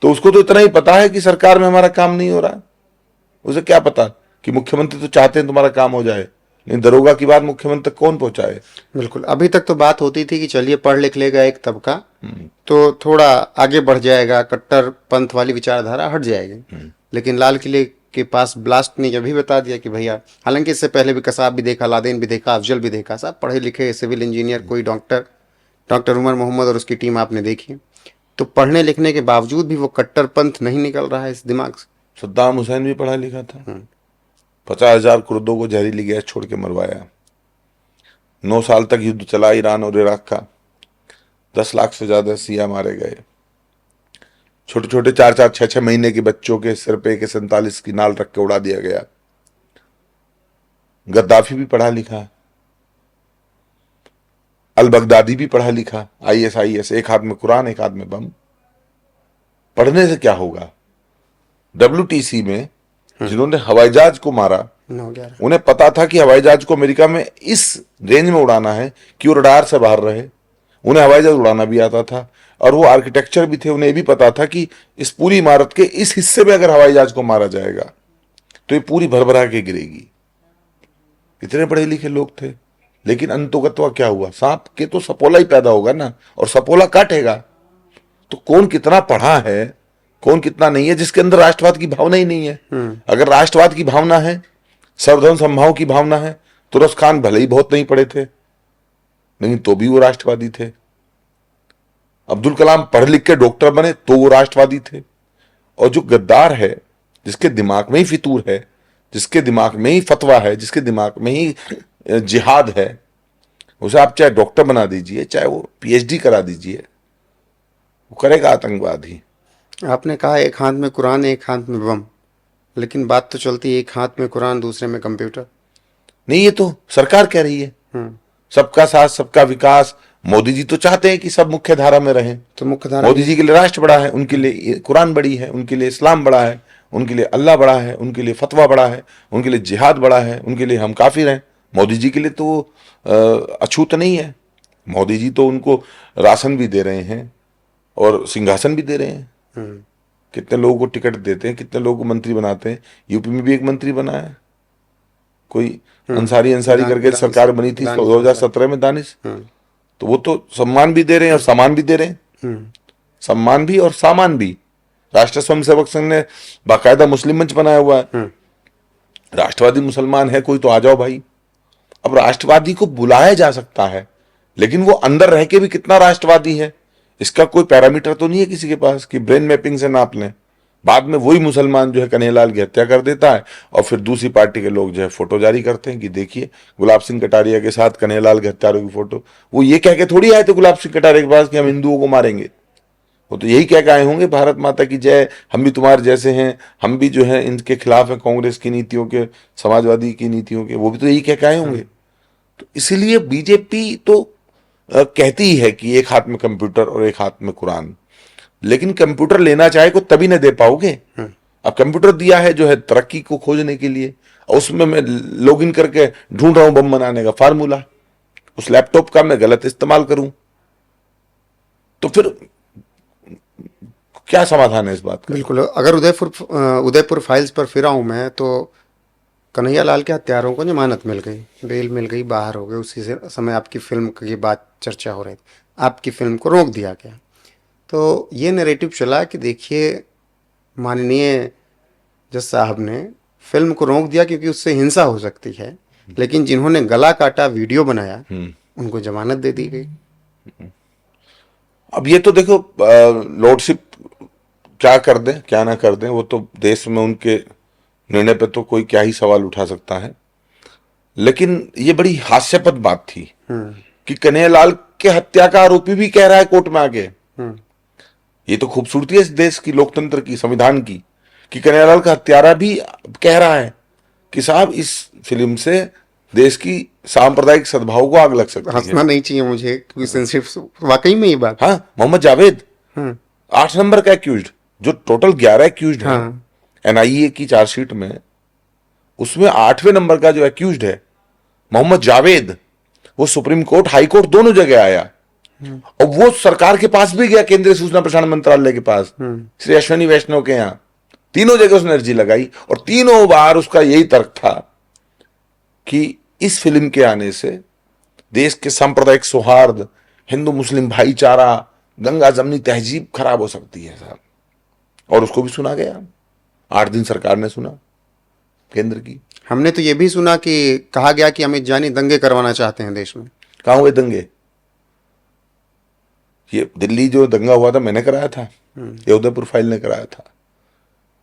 तो उसको तो इतना ही पता है कि सरकार में हमारा काम नहीं हो रहा, उसे क्या पता कि मुख्यमंत्री तो चाहते हैं तुम्हारा काम हो जाए, लेकिन दरोगा की बात मुख्यमंत्री तक कौन पहुंचाए? बिल्कुल, अभी तक तो बात होती थी कि चलिए पढ़ लिख लेगा एक तबका तो थोड़ा आगे बढ़ जाएगा, कट्टर पंथ वाली विचारधारा हट जाएगी। लेकिन लाल किले के पास ब्लास्ट ने यह भी बता दिया कि भैया, हालांकि इससे पहले भी कसाब भी देखा, लादेन भी देखा, अफजल भी देखा, साहब पढ़े लिखे सिविल इंजीनियर, कोई डॉक्टर उमर मोहम्मद और उसकी टीम आपने देखी, तो पढ़ने लिखने के बावजूद भी वो कट्टर पंथ नहीं निकल रहा है इस दिमाग से। सद्दाम हुसैन भी पढ़ा लिखा था, 50,000 कुर्दों को जहरीली गैस छोड़ के मरवाया। 9 साल तक युद्ध चला ईरान और इराक का। 10 लाख से ज्यादा सिया मारे गए। छोटे छोटे 4-4, 6-6 महीने के बच्चों के सिर पे AK-47 की नाल रख के उड़ा दिया गया। गद्दाफी भी पढ़ा लिखा, अल बगदादी भी पढ़ा लिखा, ISIS, एक हाथ में कुरान एक हाथ में बम। पढ़ने से क्या होगा? WTC में जिन्होंने हवाई जहाज को मारा, 9/11 उन्हें पता था कि हवाई जहाज को अमेरिका में इस रेंज में उड़ाना है कि वो रडार से बाहर रहे। उन्हें हवाई जहाज उड़ाना भी आता था और वो आर्किटेक्चर भी थे। उन्हें भी पता था कि इस पूरी इमारत के इस हिस्से में अगर हवाई जहाज को मारा जाएगा तो ये पूरी भरभरा के गिरेगी। इतने पढ़े लिखे लोग थे, लेकिन अंतोगत्वा क्या हुआ? सांप के तो सपोला ही पैदा होगा ना, और सपोला काटेगा। तो कौन कितना पढ़ा है, कौन कितना नहीं है, जिसके अंदर राष्ट्रवाद की भावना ही नहीं है। अगर राष्ट्रवाद की भावना है, सर्वधर्म समभाव की भावना है, तो तुरस खान भले ही बहुत नहीं पढ़े थे, लेकिन तो भी वो राष्ट्रवादी थे। अब्दुल कलाम पढ़ लिख के डॉक्टर बने तो वो राष्ट्रवादी थे। और जो गद्दार है, जिसके दिमाग में ही फितूर है, जिसके दिमाग में ही फतवा है, जिसके दिमाग में ही जिहाद है, उसे आप चाहे डॉक्टर बना दीजिए, चाहे वो PhD करा दीजिए, वो करेगा आतंकवाद ही। आपने कहा एक हाथ में कुरान एक हाथ में बम, लेकिन बात तो चलती है एक हाथ में कुरान दूसरे में कंप्यूटर। नहीं, ये तो सरकार कह रही है सबका साथ सबका विकास। मोदी जी तो चाहते हैं कि सब मुख्य धारा में रहें। तो मुख्य धारा मोदी जी के लिए राष्ट्र बड़ा है, उनके लिए कुरान बड़ी है, उनके लिए इस्लाम बड़ा है, उनके लिए अल्लाह बड़ा है, उनके लिए फतवा बड़ा है, उनके लिए जिहाद बड़ा है, उनके लिए हम काफिर हैं। मोदी जी के लिए तो अछूत नहीं है। मोदी जी तो उनको राशन भी दे रहे हैं और सिंहासन भी दे रहे हैं। कितने लोगों को टिकट देते हैं, कितने लोगों को मंत्री बनाते हैं। यूपी में भी एक मंत्री बना है, कोई अंसारी करके सरकार बनी थी 2017 में, दानिश। तो वो तो सम्मान भी दे रहे हैं और सामान भी दे रहे हैं। सम्मान भी और सामान भी। राष्ट्रीय स्वयंसेवक संघ ने बाकायदा मुस्लिम मंच बनाया हुआ है। राष्ट्रवादी मुसलमान है कोई तो आ जाओ भाई। अब राष्ट्रवादी को बुलाया जा सकता है, लेकिन वो अंदर रह के भी कितना राष्ट्रवादी है, इसका कोई पैरामीटर तो नहीं है किसी के पास कि ब्रेन मैपिंग से नाप लें। बाद में वही मुसलमान जो है कन्हैयालाल की हत्या कर देता है, और फिर दूसरी पार्टी के लोग जो है फोटो जारी करते हैं कि देखिए गुलाब सिंह कटारिया के साथ कन्हैयालाल के हत्यारों की फोटो। वो ये कह के थोड़ी आए थे गुलाब सिंह कटारिया के पास कि हम हिंदुओं को मारेंगे। वो तो यही कह के आए होंगे भारत माता की जय, हम भी तुम्हारे जैसे हैं, हम भी जो है इनके खिलाफ है, कांग्रेस की नीतियों के, समाजवादी की नीतियों के। वो भी तो यही कह के आए होंगे। तो इसीलिए बीजेपी तो कहती ही है कि एक हाथ में कंप्यूटर और एक हाथ में कुरान, लेकिन कंप्यूटर लेना चाहे को तभी न दे पाओगे। अब कंप्यूटर दिया है जो है तरक्की को खोजने के लिए, और उसमें मैं लॉगिन करके ढूंढ रहा हूं बम बनाने का फार्मूला। उस लैपटॉप का मैं गलत इस्तेमाल करूं तो फिर क्या समाधान है इस बात का? बिल्कुल। अगर उदयपुर फाइल्स पर फिर आऊं मैं, तो कन्हैयालाल के हत्यारों को जमानत मिल गई, बेल मिल गई, बाहर हो गए। उसी समय आपकी फिल्म की बात चर्चा हो रही थी, आपकी फिल्म को रोक दिया गया। तो ये नैरेटिव चला कि देखिए माननीय जज साहब ने फिल्म को रोक दिया क्योंकि उससे हिंसा हो सकती है, लेकिन जिन्होंने गला काटा, वीडियो बनाया, उनको जमानत दे दी गई। अब ये तो देखो लॉर्डशिप क्या कर दें क्या ना कर दें, वो तो देश में उनके निर्णय पे तो कोई क्या ही सवाल उठा सकता है। लेकिन ये बड़ी हास्यास्पद बात थी कि कन्हैयालाल के हत्या का आरोपी भी कह रहा है कोर्ट में आके। ये तो खूबसूरती है इस देश की, लोकतंत्र की, संविधान की, कि कन्हैयालाल का हत्यारा भी कह रहा है कि साहब इस फिल्म से देश की सांप्रदायिक सद्भाव को आग लग सकती है। हंसना नहीं चाहिए मुझे क्योंकि सेंसिटिव वाकई में ये बात। हाँ, मोहम्मद जावेद 8 नंबर का एक्यूज्ड, जो टोटल 11 एक्यूज्ड है NIA की चार्जशीट में, उसमें 8वें नंबर का जो एक्यूज्ड है मोहम्मद जावेद, वो सुप्रीम कोर्ट, हाई कोर्ट दोनों जगह आया, और वो सरकार के पास भी गया, केंद्रीय सूचना प्रसारण मंत्रालय के पास, श्री अश्विनी वैष्णव के यहाँ। तीनों जगह उसने अर्जी लगाई और तीनों बार उसका यही तर्क था कि इस फिल्म के आने से देश के सांप्रदायिक सौहार्द, हिंदू मुस्लिम भाईचारा, गंगा जमनी तहजीब खराब हो सकती है साहब। और उसको भी सुना गया। 8 दिन सरकार ने सुना केंद्र की। हमने तो ये भी सुना कि कहा गया कि अमित जानी दंगे करवाना चाहते हैं देश में। कहां हुए दंगे? ये दिल्ली जो दंगा हुआ था मैंने कराया था, ये उदयपुर फाइल ने कराया था।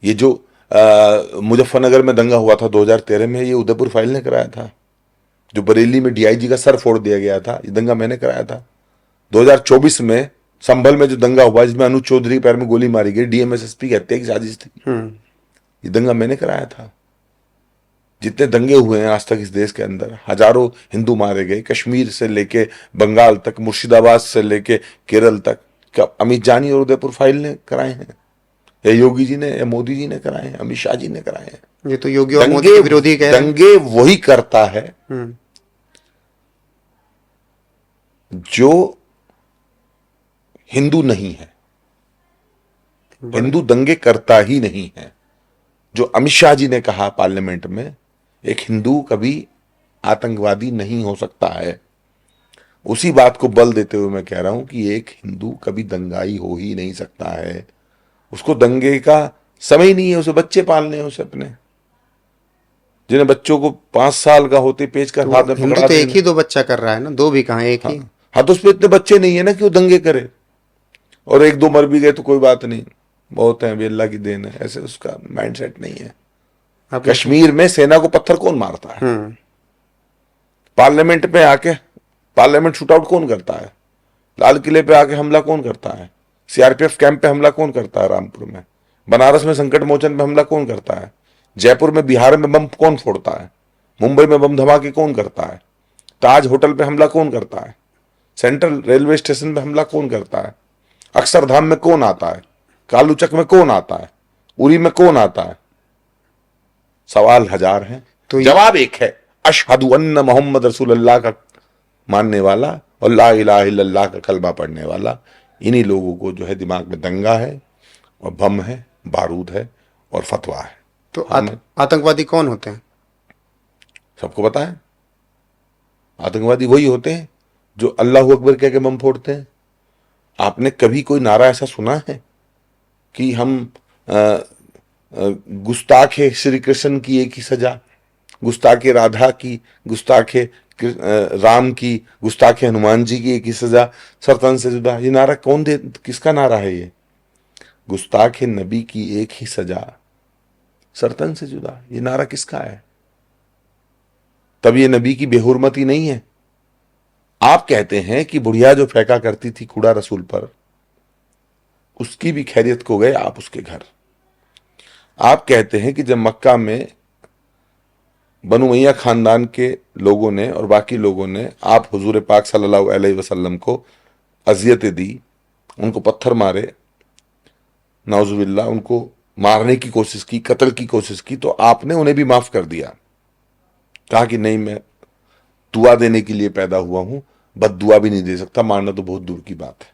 ये जो मुजफ्फरनगर में दंगा हुआ था 2013 में, ये उदयपुर फाइल ने कराया था। जो बरेली में डीआईजी का सर फोड़ दिया गया था, ये दंगा मैंने कराया था। 2024 में संभल में जो दंगा हुआ जिसमें अनुज चौधरी के पैर में गोली मारी गई, डीएमएसएसपी की हत्या की साजिश थी, ये दंगा मैंने कराया था। जितने दंगे हुए हैं आज तक इस देश के अंदर, हजारों हिंदू मारे गए, कश्मीर से लेके बंगाल तक, मुर्शिदाबाद से लेके केरल तक, क्या अमित जानी और उदयपुर फाइल ने कराए हैं, या योगी जी ने, या मोदी जी ने कराए हैं, अमित शाह जी ने कराए हैं? ये तो योगी और मोदी के विरोधी कह रहे हैं। दंगे वही करता है जो हिंदू नहीं है। हिंदू दंगे करता ही नहीं है। जो अमित शाह जी ने कहा पार्लियामेंट में, एक हिंदू कभी आतंकवादी नहीं हो सकता है, उसी बात को बल देते हुए मैं कह रहा हूं कि एक हिंदू कभी दंगाई हो ही नहीं सकता है। उसको दंगे का समय ही नहीं है, उसे बच्चे पालने हैं, उसे अपने, जिन्हें बच्चों को 5 साल का होते पेच का हाथ में हिंदू पकड़ा तो एक देना। ही 2 बच्चा कर रहा है ना, 2 भी कहाँ, एक ही। हाँ, तो उसमें इतने बच्चे नहीं है ना कि वो दंगे करे, और 1-2 मर भी गए तो कोई बात नहीं, बहुत है, अभी अल्लाह की देन है, ऐसे उसका माइंडसेट नहीं है। अब कश्मीर में सेना को पत्थर कौन मारता है? पार्लियामेंट में आके पार्लियामेंट शूटआउट कौन करता है? लाल किले पे आके हमला कौन करता है? सीआरपीएफ कैंप पे हमला कौन करता है? रामपुर में, बनारस में संकट मोचन पे हमला कौन करता है? जयपुर में, बिहार में बम कौन फोड़ता है? मुंबई में बम धमाके कौन करता है? ताज होटल पे हमला कौन करता है? सेंट्रल रेलवे स्टेशन पे हमला कौन करता है? अक्षरधाम में कौन आता है? कालूचक में कौन आता है? उरी में कौन आता है? सवाल हजार हैं, तो जवाब एक है, अशहदु अन्न मोहम्मद रसूलुल्लाह का मानने वाला और ला इलाहा इल्लल्लाह का कलमा पढ़ने वाला। इन्हीं लोगों को जो है दिमाग में दंगा है और बम है, बारूद है और फतवा है। तो आतंकवादी कौन होते हैं? सबको पता है, आतंकवादी वही होते हैं जो अल्लाह अकबर कह के बम फोड़ते हैं। आपने कभी कोई नारा ऐसा सुना है कि हम गुस्ताखे श्री कृष्ण की एक ही सजा, गुस्ताखे राधा की, गुस्ताखे राम की, गुस्ताखे हनुमान जी की एक ही सजा, सरतन से जुदा? ये नारा कौन दे, किसका नारा है ये? गुस्ताखे नबी की एक ही सजा, सरतन से जुदा, ये नारा किसका है? तब ये नबी की बेहुरमती नहीं है। आप कहते हैं कि बुढ़िया जो फेंका करती थी कूड़ा रसूल पर, उसकी भी खैरियत को गए आप उसके घर। आप कहते हैं कि जब मक्का में बनु मैया खानदान के लोगों ने और बाकी लोगों ने आप हुजूर पाक सल्लल्लाहु अलैहि वसल्लम को अजियतें दी, उनको पत्थर मारे, नाउजुबिल्लाह उनको मारने की कोशिश की, कत्ल की कोशिश की, तो आपने उन्हें भी माफ कर दिया। कहा कि नहीं, मैं दुआ देने के लिए पैदा हुआ हूं, बद दुआ भी नहीं दे सकता, मारना तो बहुत दूर की बात है।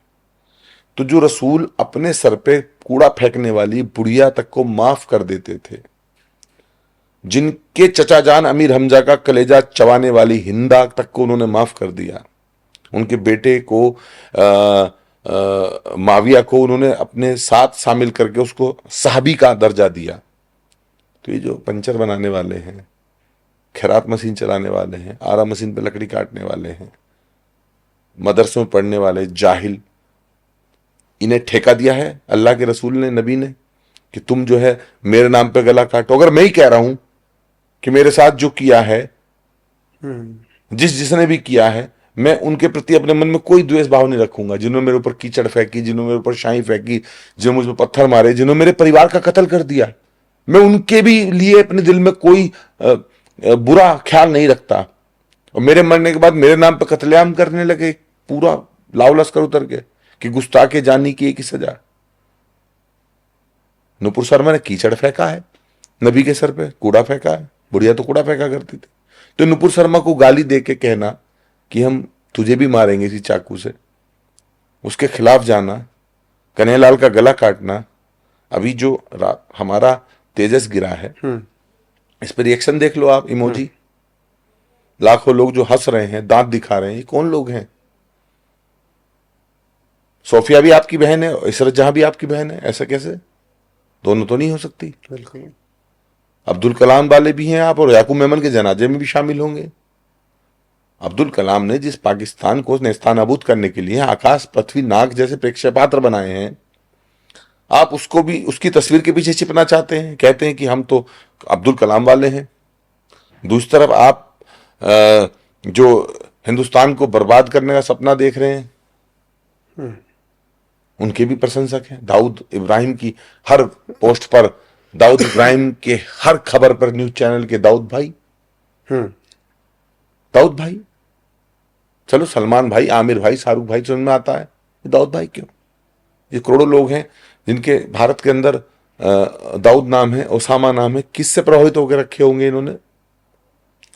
तो जो रसूल अपने सर पे कूड़ा फेंकने वाली बुढ़िया तक को माफ कर देते थे, जिनके चचा जान अमीर हमजा का कलेजा चबाने वाली हिंदा तक को उन्होंने माफ कर दिया, उनके बेटे को माविया को उन्होंने अपने साथ शामिल करके उसको साहबी का दर्जा दिया। तो ये जो पंचर बनाने वाले हैं, खैरात मशीन चलाने वाले हैं, आरा मशीन पे लकड़ी काटने वाले हैं, मदरसों में पढ़ने वाले जाहिल, इन्हें ठेका दिया है अल्लाह के रसूल ने, नबी ने, कि तुम जो है मेरे नाम पे गला काटो। अगर मैं ही कह रहा हूं कि मेरे साथ जो किया है, जिसने भी किया है, मैं उनके प्रति अपने मन में कोई द्वेष भाव नहीं रखूंगा। जिन्होंने मेरे ऊपर कीचड़ फेंकी, जिन्होंने मेरे ऊपर शाही फेंकी, जिन्होंने मुझ पर पत्थर मारे, जिन्होंने मेरे परिवार का कत्ल कर दिया, मैं उनके भी लिए अपने दिल में कोई बुरा ख्याल नहीं रखता। और मेरे मरने के बाद मेरे नाम पर कत्लेआम करने लगे पूरा लाव लश्कर उतर के कि गुस्ताखे जानी की एक ही सजा। नुपुर शर्मा ने कीचड़ फेंका है नबी के सर पे, कूड़ा फेंका है, बुढ़िया तो कूड़ा फेंका करती थी। तो नुपुर शर्मा को गाली दे के कहना कि हम तुझे भी मारेंगे इसी चाकू से, उसके खिलाफ जाना, कन्हैयालाल का गला काटना, अभी जो हमारा तेजस गिरा है इस पर रिएक्शन देख लो आप, इमोजी, लाखों लोग जो हंस रहे हैं, दांत दिखा रहे हैं, ये कौन लोग हैं? सोफिया भी आपकी बहन है, इसरत जहां भी आपकी बहन है, ऐसा कैसे? दोनों तो नहीं हो सकती। बिल्कुल। अब्दुल कलाम वाले भी हैं आप, और याकूब मेमन के जनाजे में भी शामिल होंगे। अब्दुल कलाम ने जिस पाकिस्तान को नेस्तानाबूद करने के लिए आकाश, पृथ्वी, नाग जैसे प्रेक्षेपात्र बनाए हैं, आप उसको भी उसकी तस्वीर के पीछे छिपना चाहते हैं, कहते हैं कि हम तो अब्दुल कलाम वाले हैं। दूसरी तरफ आप जो हिंदुस्तान को बर्बाद करने का सपना देख रहे हैं, उनके भी प्रशंसक हैं। दाऊद इब्राहिम की हर पोस्ट पर, दाऊद इब्राहिम के हर खबर पर न्यूज चैनल के दाऊद भाई, दाऊद भाई। चलो सलमान भाई, आमिर भाई, शाहरुख भाई समझ में आता है, ये दाऊद भाई क्यों? ये करोड़ों लोग हैं जिनके भारत के अंदर दाऊद नाम है, ओसामा नाम है। किससे प्रभावित होकर रखे होंगे इन्होंने?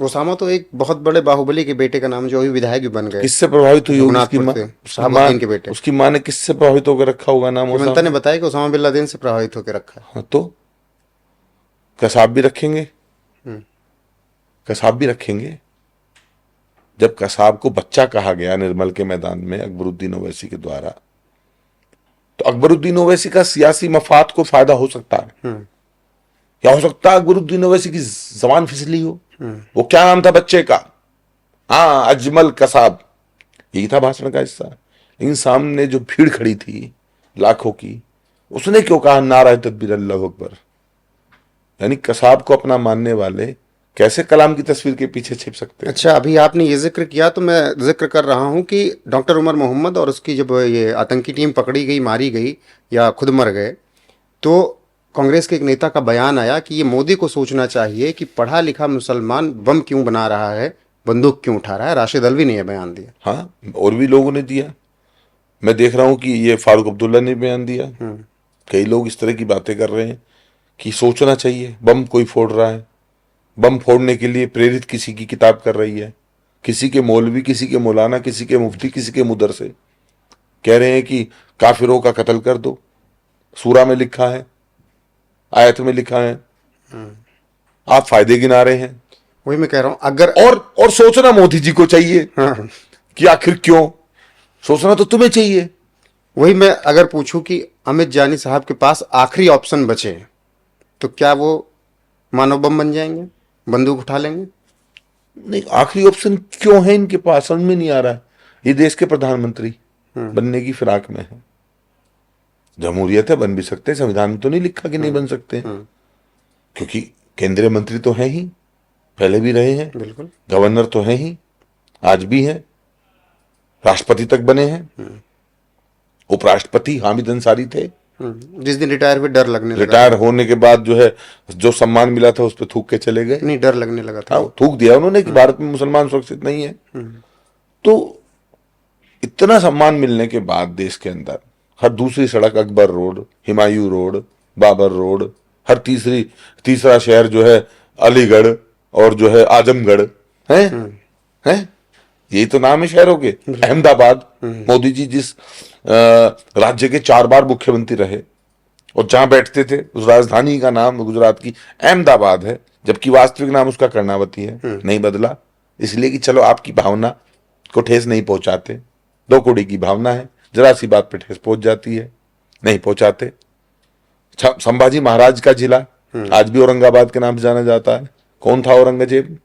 ओसामा तो एक बहुत बड़े बाहुबली के बेटे का नाम, जो अभी विधायक भी बन गए, किससे प्रभावित हुई होगी उसकी रघुनाथपुर माँ? से, उसकी माँ, शहाबुद्दीन के बेटे। उसकी माँ ने किससे प्रभावित होकर रखा होगा नाम हेमंता ने ओसामा? बताया कि ओसामा बिन लादेन से प्रभावित होकर रखा है। हाँ, तो कसाब भी रखेंगे, कसाब भी रखेंगे। जब कसाब को बच्चा कहा गया निर्मल के मैदान में अकबरुद्दीन ओवैसी के द्वारा, तो अकबरुद्दीन ओवैसी का सियासी मफाद को फायदा हो सकता है। क्या हो सकता है? अकबरुद्दीन ओवैसी की जबान फिसली हो। वो क्या नाम था बच्चे का? हाँ, अजमल कसाब, यही था भाषण का हिस्सा। लेकिन सामने जो भीड़ खड़ी थी लाखों की, उसने क्यों कहा नारा तकबीर अल्लाहु अकबर? यानी कसाब को अपना मानने वाले कैसे कलाम की तस्वीर के पीछे छिप सकते हैं? अच्छा, अभी आपने ये जिक्र किया तो मैं जिक्र कर रहा हूं कि डॉक्टर उमर मोहम्मद और उसकी जब ये आतंकी टीम पकड़ी गई, मारी गई या खुद मर गए, तो कांग्रेस के एक नेता का बयान आया कि ये मोदी को सोचना चाहिए कि पढ़ा लिखा मुसलमान बम क्यों बना रहा है, बंदूक क्यों उठा रहा है। राशिद अल्वी ने यह बयान दिया। हाँ, और भी लोगों ने दिया। मैं देख रहा हूं कि ये फारूक अब्दुल्ला ने बयान दिया। कई लोग इस तरह की बातें कर रहे हैं कि सोचना चाहिए। बम कोई फोड़ रहा है, बम फोड़ने के लिए प्रेरित किसी की किताब कर रही है, किसी के मौलवी, किसी के मौलाना, किसी के मुफ्ती, किसी के मुदरसे कह रहे हैं कि काफिरों का कत्ल कर दो। सूरा में लिखा है, आयत में लिखा है, आप फायदे गिना रहे हैं। वही मैं कह रहा हूं, अगर और सोचना मोदी जी को चाहिए कि आखिर क्यों। सोचना तो तुम्हें चाहिए। वही मैं अगर पूछूं कि अमित जानी साहब के पास आखिरी ऑप्शन बचे, तो क्या वो मानव बम बन जाएंगे, बंदूक उठा लेंगे? नहीं, आखिरी ऑप्शन क्यों है इनके पास, समझ में नहीं आ रहा है। ये देश के प्रधानमंत्री बनने की फिराक में है। जमहूरियत है, बन भी सकते हैं, संविधान में तो नहीं लिखा कि नहीं बन सकते, क्योंकि केंद्रीय मंत्री तो हैं ही, पहले भी रहे हैं, बिल्कुल। गवर्नर तो हैं ही, आज भी हैं, राष्ट्रपति तक बने हैं, उपराष्ट्रपति हामिद अंसारी थे। जिस दिन रिटायर हुए डर लगने लगा। रिटायर होने के बाद जो है, जो सम्मान मिला था उस पर थूक के चले गए। नहीं, डर लगने लगा था। हाँ, थूक दिया उन्होंने कि भारत में मुसलमान सुरक्षित नहीं है। तो इतना सम्मान मिलने के बाद देश के अंदर हर दूसरी सड़क Akbar road, Humayun road, Babur road, हर तीसरा शहर जो है अलीगढ़ और जो है आजमगढ़ है, हैं? यही तो नाम है शहरों के। अहमदाबाद, मोदी जी जिस राज्य के 4 बार मुख्यमंत्री रहे और जहां बैठते थे, उस राजधानी का नाम गुजरात की अहमदाबाद है, जबकि वास्तविक नाम उसका कर्णावती है। नहीं बदला, इसलिए कि चलो आपकी भावना को ठेस नहीं पहुंचाते। 2 कौड़ी की भावना है, जरा सी बात पे ठेस पहुंच जाती है, नहीं पहुंचाते। संभाजी महाराज का जिला आज भी औरंगाबाद के नाम से जाना जाता है। कौन था औरंगजेब?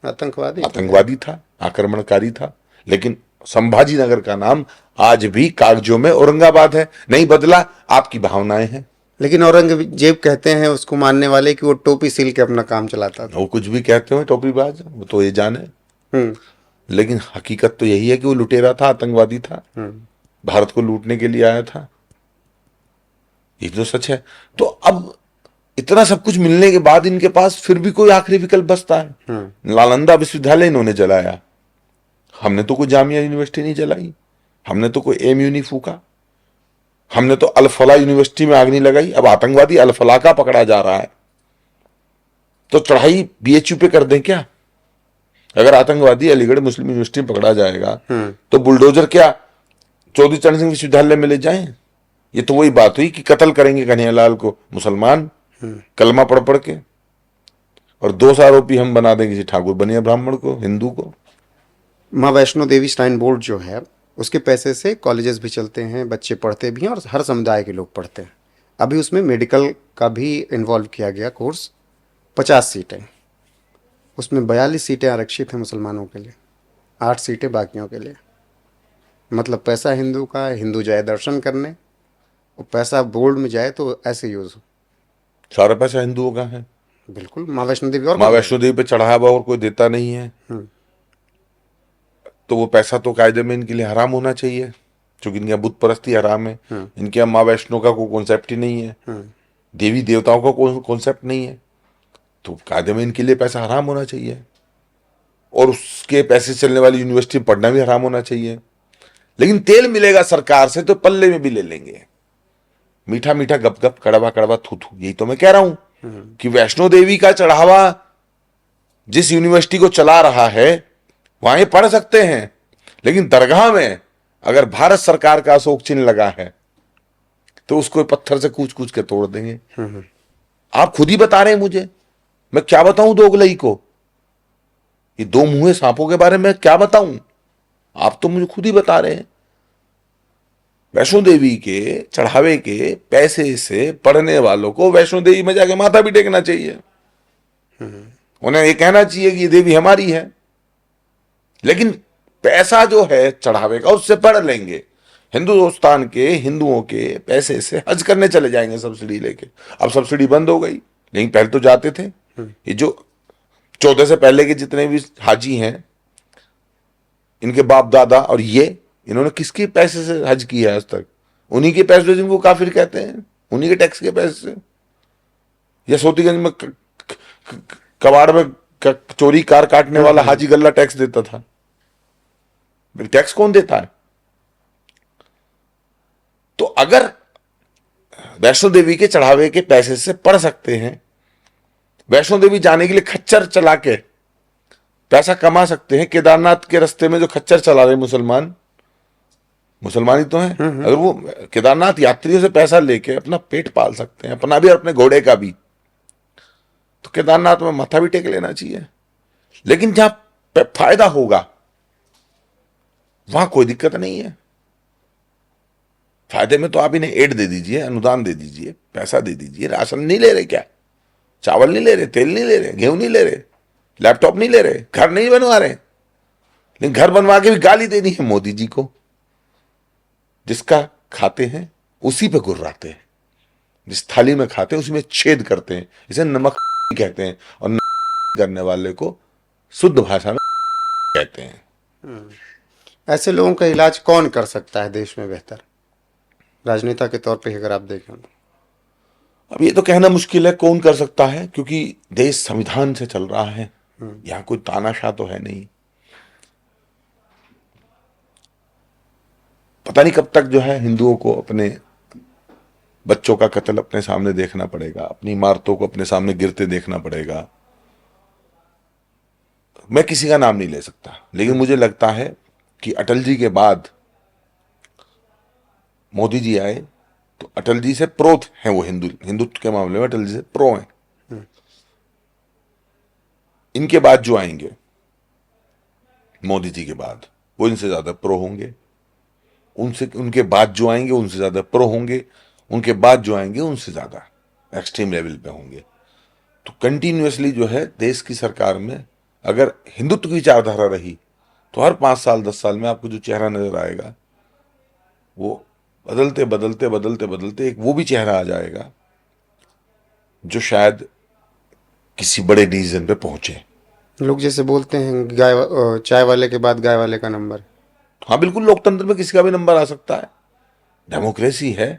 आतंकवादी था, आक्रमणकारी था, लेकिन संभाजी नगर का नाम आज भी कागजों में औरंगाबाद है। नहीं बदला, आपकी भावनाएं हैं। लेकिन औरंगजेब कहते हैं उसको मानने वाले कि वो टोपी सिल के अपना काम चलाता था। वो कुछ भी कहते हो टोपीबाज, वो तो ये जाने, लेकिन हकीकत तो यही है कि वो लुटेरा था, आतंकवादी था, भारत को लूटने के लिए आया था। ये तो सच है। तो अब इतना सब कुछ मिलने के बाद इनके पास फिर भी कोई आखिरी विकल्प बचता है। नालंदा विश्वविद्यालय इन्होंने जलाया, हमने तो कोई जामिया यूनिवर्सिटी नहीं जलाई, हमने तो कोई एमयू नहीं फूका, हमने तो अल फला यूनिवर्सिटी में आग नहीं लगाई। अब आतंकवादी अल फला का पकड़ा जा रहा है, तो चढ़ाई बीएचयू पे कर दें क्या? अगर आतंकवादी अलीगढ़ मुस्लिम यूनिवर्सिटी में पकड़ा जाएगा तो बुलडोजर क्या चौधरी चरण सिंह विश्वविद्यालय में ले जाएं? ये तो वही बात हुई कि कत्ल करेंगे कन्हैयालाल को मुसलमान, कलमा पढ़ पढ़ के, और 2 आरोपी हम बना देंगे किसी ठाकुर बनिया ब्राह्मण को, हिंदू को। माँ वैष्णो देवी श्राइन बोर्ड जो है, उसके पैसे से कॉलेजेस भी चलते हैं, बच्चे पढ़ते भी हैं और हर समुदाय के लोग पढ़ते हैं। अभी उसमें मेडिकल का भी इन्वॉल्व किया गया कोर्स, 50 सीटें, उसमें 42 सीटें आरक्षित हैं मुसलमानों के लिए, 8 सीटें बाकियों के लिए। मतलब पैसा हिंदू का, हिंदू जाए दर्शन करने वो पैसा बोर्ड में जाए तो ऐसे यूज हो। सारा पैसा हिंदुओं का है। बिल्कुल, माँ वैष्णो देवी और माँ कौन वैष्णो देवी पे चढ़ावा और कोई देता नहीं है, देगा? तो वो पैसा तो कायदे में इनके लिए हराम होना चाहिए, क्योंकि इनके यहाँ बुत परस्ती हराम है। इनके यहाँ माँ वैष्णो का कोई कॉन्सेप्ट ही नहीं है, देवी देवताओं का कोई कॉन्सेप्ट नहीं है, तो कायदे में इनके लिए पैसा हराम होना चाहिए, और उसके पैसे चलने वाली यूनिवर्सिटी में पढ़ना भी हराम होना चाहिए। लेकिन तेल मिलेगा सरकार से तो पल्ले में भी ले लेंगे, मीठा मीठा गप गप, कड़वा कड़वा थू थू। यही तो मैं कह रहा हूं कि वैष्णो देवी का चढ़ावा जिस यूनिवर्सिटी को चला रहा है वहां ये पढ़ सकते हैं, लेकिन दरगाह में अगर भारत सरकार का अशोक चिन्ह लगा है तो उसको पत्थर से कूच कूच के तोड़ देंगे। आप खुद ही बता रहे हैं मुझे, मैं क्या बताऊं दोगलई को, ये दो मुंहे सांपों के बारे में क्या बताऊं? आप तो मुझे खुद ही बता रहे हैं। वैष्णो देवी के चढ़ावे के पैसे से पढ़ने वालों को वैष्णो देवी में जाके माथा भी टेकना चाहिए, उन्हें ये कहना चाहिए कि ये देवी हमारी है, लेकिन पैसा जो है चढ़ावे का उससे पढ़ लेंगे। हिंदुस्तान के हिंदुओं के पैसे से हज करने चले जाएंगे सब्सिडी लेके। अब सब्सिडी बंद हो गई, लेकिन पहले तो जाते थे। ये जो 14 से पहले के जितने भी हाजी हैं, इनके बाप दादा और ये, इन्होंने किसके पैसे से हज किया है आज तक? उन्हीं के पैसे जिनको काफिर कहते हैं, उन्हीं के टैक्स के पैसे से। या सोतीगंज में कबाड़ में चोरी कार काटने वाला हाजी गल्ला टैक्स देता था, टैक्स कौन देता है? तो अगर वैष्णो देवी के चढ़ावे के पैसे से पढ़ सकते हैं, वैष्णो देवी जाने के लिए खच्चर चला के पैसा कमा सकते हैं, केदारनाथ के रास्ते में जो खच्चर चला रहे मुसलमान, मुसलमान ही तो हैं, अगर वो केदारनाथ यात्रियों से पैसा लेके अपना पेट पाल सकते हैं, अपना भी और अपने घोड़े का भी, तो केदारनाथ में माथा भी टेक लेना चाहिए। लेकिन जहां फायदा होगा वहां कोई दिक्कत नहीं है। फायदे में तो आप इन्हें एड दे दीजिए, अनुदान दे दीजिए, पैसा दे दीजिए। राशन नहीं ले रहे क्या? चावल नहीं ले रहे, तेल नहीं ले रहे, गेहूं नहीं ले रहे, लैपटॉप नहीं ले रहे, घर नहीं बनवा रहे, लेकिन घर बनवा के भी गाली देनी है मोदी जी को। जिसका खाते हैं उसी पे गुर्राते हैं, जिस थाली में खाते हैं उसी में छेद करते हैं। इसे नमक कहते हैं, और करने वाले को शुद्ध भाषा में कहते हैं। ऐसे लोगों का इलाज कौन कर सकता है देश में बेहतर, राजनेता के तौर पे अगर आप देखें? अब ये तो कहना मुश्किल है कौन कर सकता है, क्योंकि देश संविधान से चल रहा है, यहां कोई तानाशाह तो है नहीं। पता नहीं कब तक जो है हिंदुओं को अपने बच्चों का कत्ल अपने सामने देखना पड़ेगा, अपनी इमारतों को अपने सामने गिरते देखना पड़ेगा। मैं किसी का नाम नहीं ले सकता, लेकिन मुझे लगता है कि अटल जी के बाद मोदी जी आए तो अटल जी से प्रो हैं वो, हिंदुत्व के मामले में अटल जी से प्रो हैं। इनके बाद जो आएंगे मोदी जी के बाद, वो इनसे ज्यादा प्रो होंगे। उनके बाद जो आएंगे उनसे ज्यादा प्रो होंगे, उनके बाद जो आएंगे उनसे ज्यादा एक्सट्रीम लेवल पे होंगे। तो कंटिन्यूअसली जो है देश की सरकार में अगर हिंदुत्व की विचारधारा रही तो हर 5 साल 10 साल में आपको जो चेहरा नजर आएगा वो बदलते बदलते बदलते बदलते एक वो भी चेहरा आ जाएगा जो शायद किसी बड़े डिसीजन पे पहुंचे। लोग जैसे बोलते हैं चाय वाले के बाद गाय वाले का नंबर। हाँ बिल्कुल, लोकतंत्र में किसी का भी नंबर आ सकता है, डेमोक्रेसी है।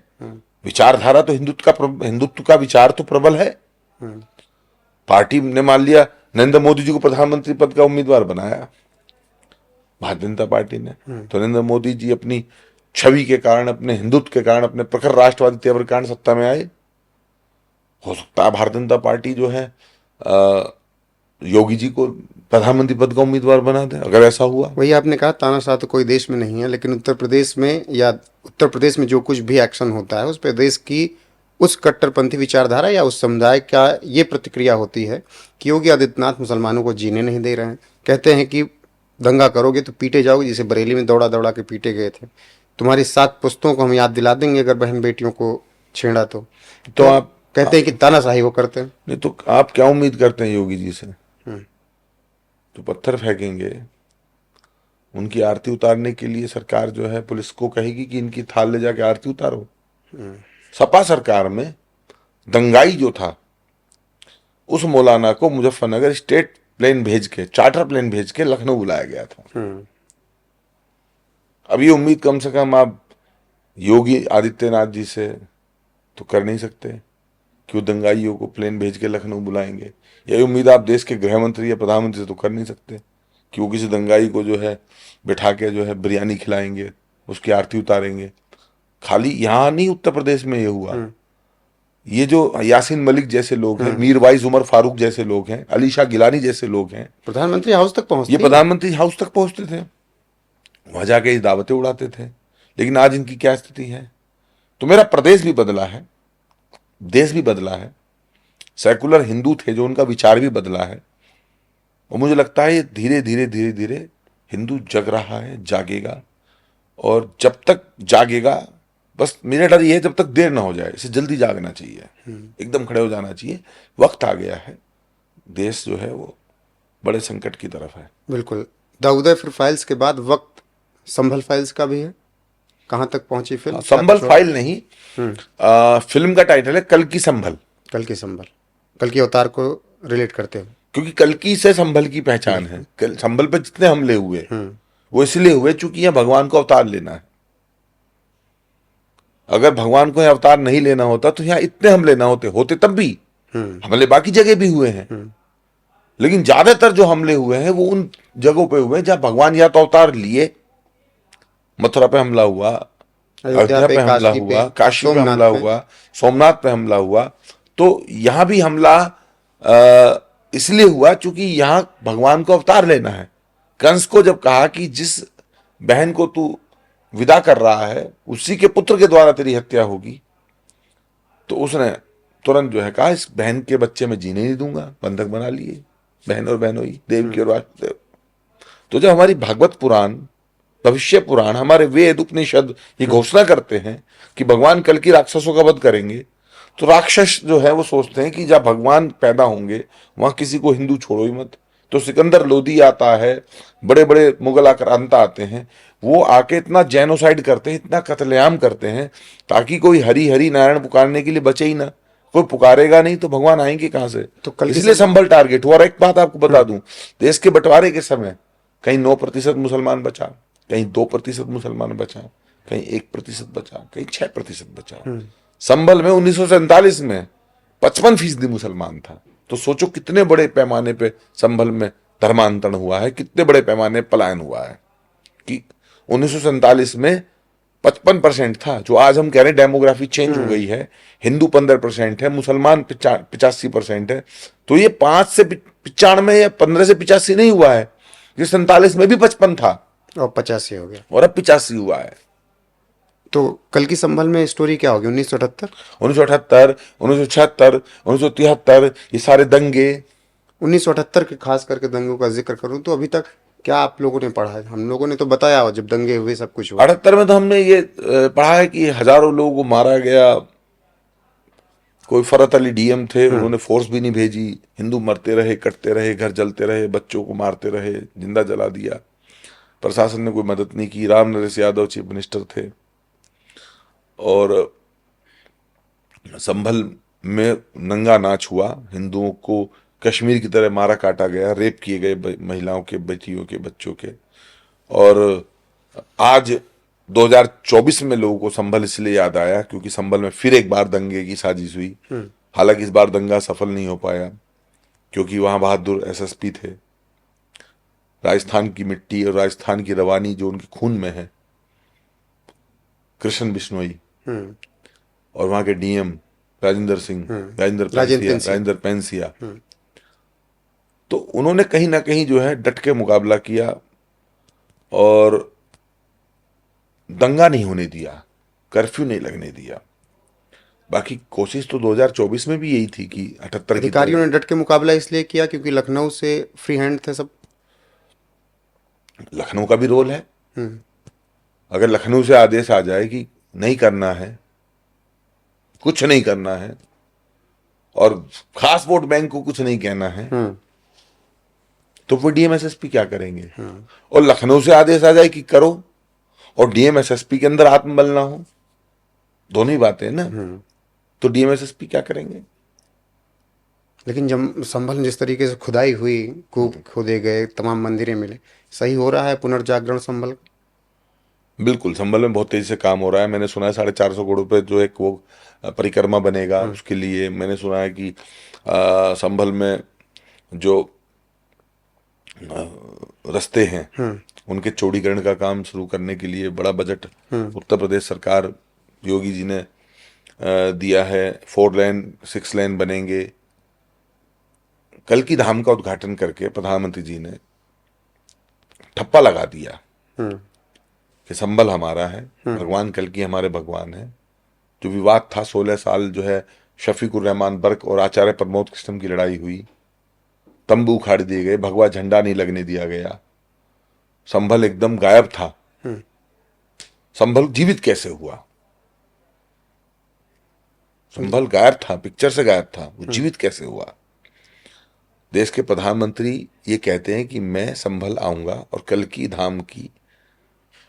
विचारधारा तो हिंदुत्व का विचार तो प्रबल है। पार्टी ने मान लिया नरेंद्र मोदी जी को प्रधानमंत्री पद का उम्मीदवार बनाया भारतीय जनता पार्टी ने, तो नरेंद्र मोदी जी अपनी छवि के कारण, अपने हिंदुत्व के कारण, अपने प्रखर राष्ट्रवादी तेवर के कारण सत्ता में आए। हो सकता है भारतीय जनता पार्टी जो है योगी जी को प्रधानमंत्री पद का उम्मीदवार बना दे, अगर ऐसा हुआ। वही आपने कहा तानाशाह तो कोई देश में नहीं है, लेकिन उत्तर प्रदेश में जो कुछ भी एक्शन होता है उस पर देश की उस कट्टरपंथी विचारधारा या उस समुदाय का ये प्रतिक्रिया होती है कि योगी आदित्यनाथ मुसलमानों को जीने नहीं दे रहे हैं। कहते हैं कि दंगा करोगे तो पीटे जाओगे, जिसे बरेली में दौड़ा दौड़ा के पीटे गए थे। तुम्हारी 7 पुश्तों को हम याद दिला देंगे अगर बहन बेटियों को छेड़ा तो आप कहते हैं कि तानाशाही वो करते हैं। नहीं तो आप क्या उम्मीद करते हैं योगी जी से? तो पत्थर फेंकेंगे। उनकी आरती उतारने के लिए सरकार जो है पुलिस को कहेगी कि इनकी थाल ले जाके आरती उतारो। सपा सरकार में दंगाई जो था, उस मौलाना को मुजफ्फरनगर स्टेट प्लेन भेज के, चार्टर प्लेन भेज के लखनऊ बुलाया गया था। अब ये उम्मीद कम से कम आप योगी आदित्यनाथ जी से तो कर नहीं सकते कि वो दंगाइयों को प्लेन भेज के लखनऊ बुलाएंगे। यही उम्मीद आप देश के गृह मंत्री या प्रधानमंत्री से तो कर नहीं सकते कि वो किसी दंगाई को जो है बिठा के जो है बिरयानी खिलाएंगे, उसकी आरती उतारेंगे। खाली यहाँ नहीं, उत्तर प्रदेश में ये हुआ। ये जो यासीन मलिक जैसे लोग हैं, मीरवाइज उमर फारूक जैसे लोग हैं, अली शाह गिलानी जैसे लोग हैं, प्रधानमंत्री हाउस तक पहुंचते, ये प्रधानमंत्री हाउस तक पहुंचते थे, वहां जाके दावतें उड़ाते थे। लेकिन आज इनकी क्या स्थिति है? तो मेरा प्रदेश भी बदला है, देश भी बदला है, सेकुलर हिंदू थे जो, उनका विचार भी बदला है। और मुझे लगता है ये धीरे धीरे धीरे धीरे हिंदू जग रहा है, जागेगा। और जब तक जागेगा, बस मेरा डर ये है जब तक देर ना हो जाए, इसे जल्दी जागना चाहिए, एकदम खड़े हो जाना चाहिए। वक्त आ गया है, देश जो है वो बड़े संकट की तरफ है। बिल्कुल। द उदय फिर फाइल्स के बाद वक्त संभल फाइल्स का भी है। कहाँ तक पहुंची फिल्म? संभल फाइल नहीं, फिल्म का टाइटल है कल की संभल। कल की संभल, कल की अवतार को रिलेट करते हुए, क्योंकि कल की से संभल की पहचान है। कल संभल पे जितने हमले हुए वो इसलिए हुए चूंकि यहाँ भगवान को अवतार लेना है। अगर भगवान को यहाँ अवतार नहीं लेना होता तो यहाँ इतने हमले ना होते, होते तब भी हमले बाकी जगह भी हुए हैं। लेकिन ज्यादातर जो हमले हुए हैं वो उन जगहों पे हुए हैं जहां भगवान या तो अवतार लिए। मथुरा पे हमला हुआ, अयोध्या पे हमला हुआ, काशी पे हमला हुआ, सोमनाथ पे हमला हुआ। तो यहां भी हमला इसलिए हुआ चूंकि यहां भगवान को अवतार लेना है। कंस को जब कहा कि जिस बहन को तू विदा कर रहा है उसी के पुत्र के द्वारा तेरी हत्या होगी, तो उसने तुरंत जो है कहा इस बहन के बच्चे में जीने नहीं दूंगा, बंधक बना लिए बहन और बहनोई, देवकी और वासुदेव। तो जब हमारी भागवत पुराण, भविष्य पुराण, हमारे वेद उपनिषद ये घोषणा करते हैं कि भगवान कल की राक्षसों का वध करेंगे, तो राक्षस जो है वो सोचते हैं कि जब भगवान पैदा होंगे वहां किसी को हिंदू छोड़ो ही मत। तो सिकंदर लोदी आता है, बड़े बड़े मुगल आक्रांता आते हैं, वो आके इतना जेनोसाइड करते हैं, इतना कत्लेआम करते हैं ताकि कोई हरि हरि नारायण पुकारने के लिए बचे ही ना। कोई पुकारेगा नहीं तो भगवान आएंगे कहां से? तो कल इसलिए संभल टारगेट हुआ। और एक बात आपको बता दूं, देश के बंटवारे के समय कहीं 9% मुसलमान बचा, कहीं 2% मुसलमान बचा, कहीं 1% बचा, कहीं 6% बचा। संभल में 1947 में 55% मुसलमान था। तो सोचो कितने बड़े पैमाने पे संभल में धर्मांतरण हुआ है, कितने बड़े पैमाने पलायन हुआ है कि 1947 में 55% था, जो आज हम कह रहे हैं डेमोग्राफी चेंज हो गई है, हिंदू 15% है, मुसलमान 85% है। तो ये 5 से 95 या 15 से 85 नहीं हुआ है, ये 47 में भी 55 था और 85 हो गया, और अब 85 हुआ है। तो कल की संभल में स्टोरी क्या होगी? 1978, 1978, 1976, 1973, ये सारे दंगे। 1978 के खास करके दंगों का जिक्र करूं तो अभी तक क्या आप लोगों ने पढ़ा है? हम लोगों ने तो बताया जब दंगे हुए सब कुछ हुआ। 78 में तो हमने ये पढ़ा है कि हजारों लोगों को मारा गया। कोई फरत अली डीएम थे, उन्होंने फोर्स भी नहीं भेजी, हिंदू मरते रहे, कटते रहे, घर जलते रहे, बच्चों को मारते रहे, जिंदा जला दिया। प्रशासन ने कोई मदद नहीं की। राम नरेश यादव चीफ मिनिस्टर थे और संभल में नंगा नाच हुआ, हिंदुओं को कश्मीर की तरह मारा काटा गया, रेप किए गए महिलाओं के, बेटियों के, बच्चों के। और आज 2024 में लोगों को संभल इसलिए याद आया क्योंकि संभल में फिर एक बार दंगे की साजिश हुई। हालांकि इस बार दंगा सफल नहीं हो पाया क्योंकि वहां बहादुर एसएसपी थे। राजस्थान की मिट्टी और राजस्थान की रवानी जो उनके खून में है, कृष्ण बिश्नोई, और वहां के डीएम राजेंद्र सिंह, राजेंद्र पेंसिया, तो उन्होंने कहीं ना कहीं जो है डट के मुकाबला किया और दंगा नहीं होने दिया, कर्फ्यू नहीं लगने दिया। बाकी कोशिश तो 2024 में भी यही थी कि 78 अधिकारियों ने डट के मुकाबला इसलिए किया क्योंकि लखनऊ से फ्री हैंड थे सब। लखनऊ का भी रोल है। अगर लखनऊ से आदेश आ जाए कि नहीं करना है, कुछ नहीं करना है, और खास वोट बैंक को कुछ नहीं कहना है, तो फिर डीएमएसएसपी क्या करेंगे? और लखनऊ से आदेश आ जाए कि करो और डीएमएसएसपी के अंदर आत्मबल ना हो, दोनों ही बातें हैं ना। तो डीएमएसएसपी क्या करेंगे? लेकिन जब संभल में जिस तरीके से खुदाई हुई, कूप खोदे गए, तमाम मंदिरें मिले, सही हो रहा है पुनर्जागरण संभल? बिल्कुल, संभल में बहुत तेजी से काम हो रहा है। मैंने सुना है 450 करोड़ रुपए जो एक वो परिक्रमा बनेगा उसके लिए। मैंने सुना है कि संभल में जो रास्ते हैं उनके चौड़ीकरण का काम शुरू करने के लिए बड़ा बजट उत्तर प्रदेश सरकार योगी जी ने दिया है। 4 लेन 6 लेन बनेंगे। कल की धाम का उद्घाटन करके प्रधानमंत्री जी ने ठप्पा लगा दिया कि संभल हमारा है, भगवान कल की हमारे भगवान है। जो विवाद था 16 साल जो है शफीकुर रहमान बर्क और आचार्य प्रमोद कृष्णम की लड़ाई हुई, तंबू उखाड़ दिए गए, भगवा झंडा नहीं लगने दिया गया, संभल एकदम गायब था। संभल जीवित कैसे हुआ? संभल गायब था, पिक्चर से गायब था, वो जीवित कैसे हुआ? देश के प्रधानमंत्री ये कहते हैं कि मैं संभल आऊंगा और कल की धाम की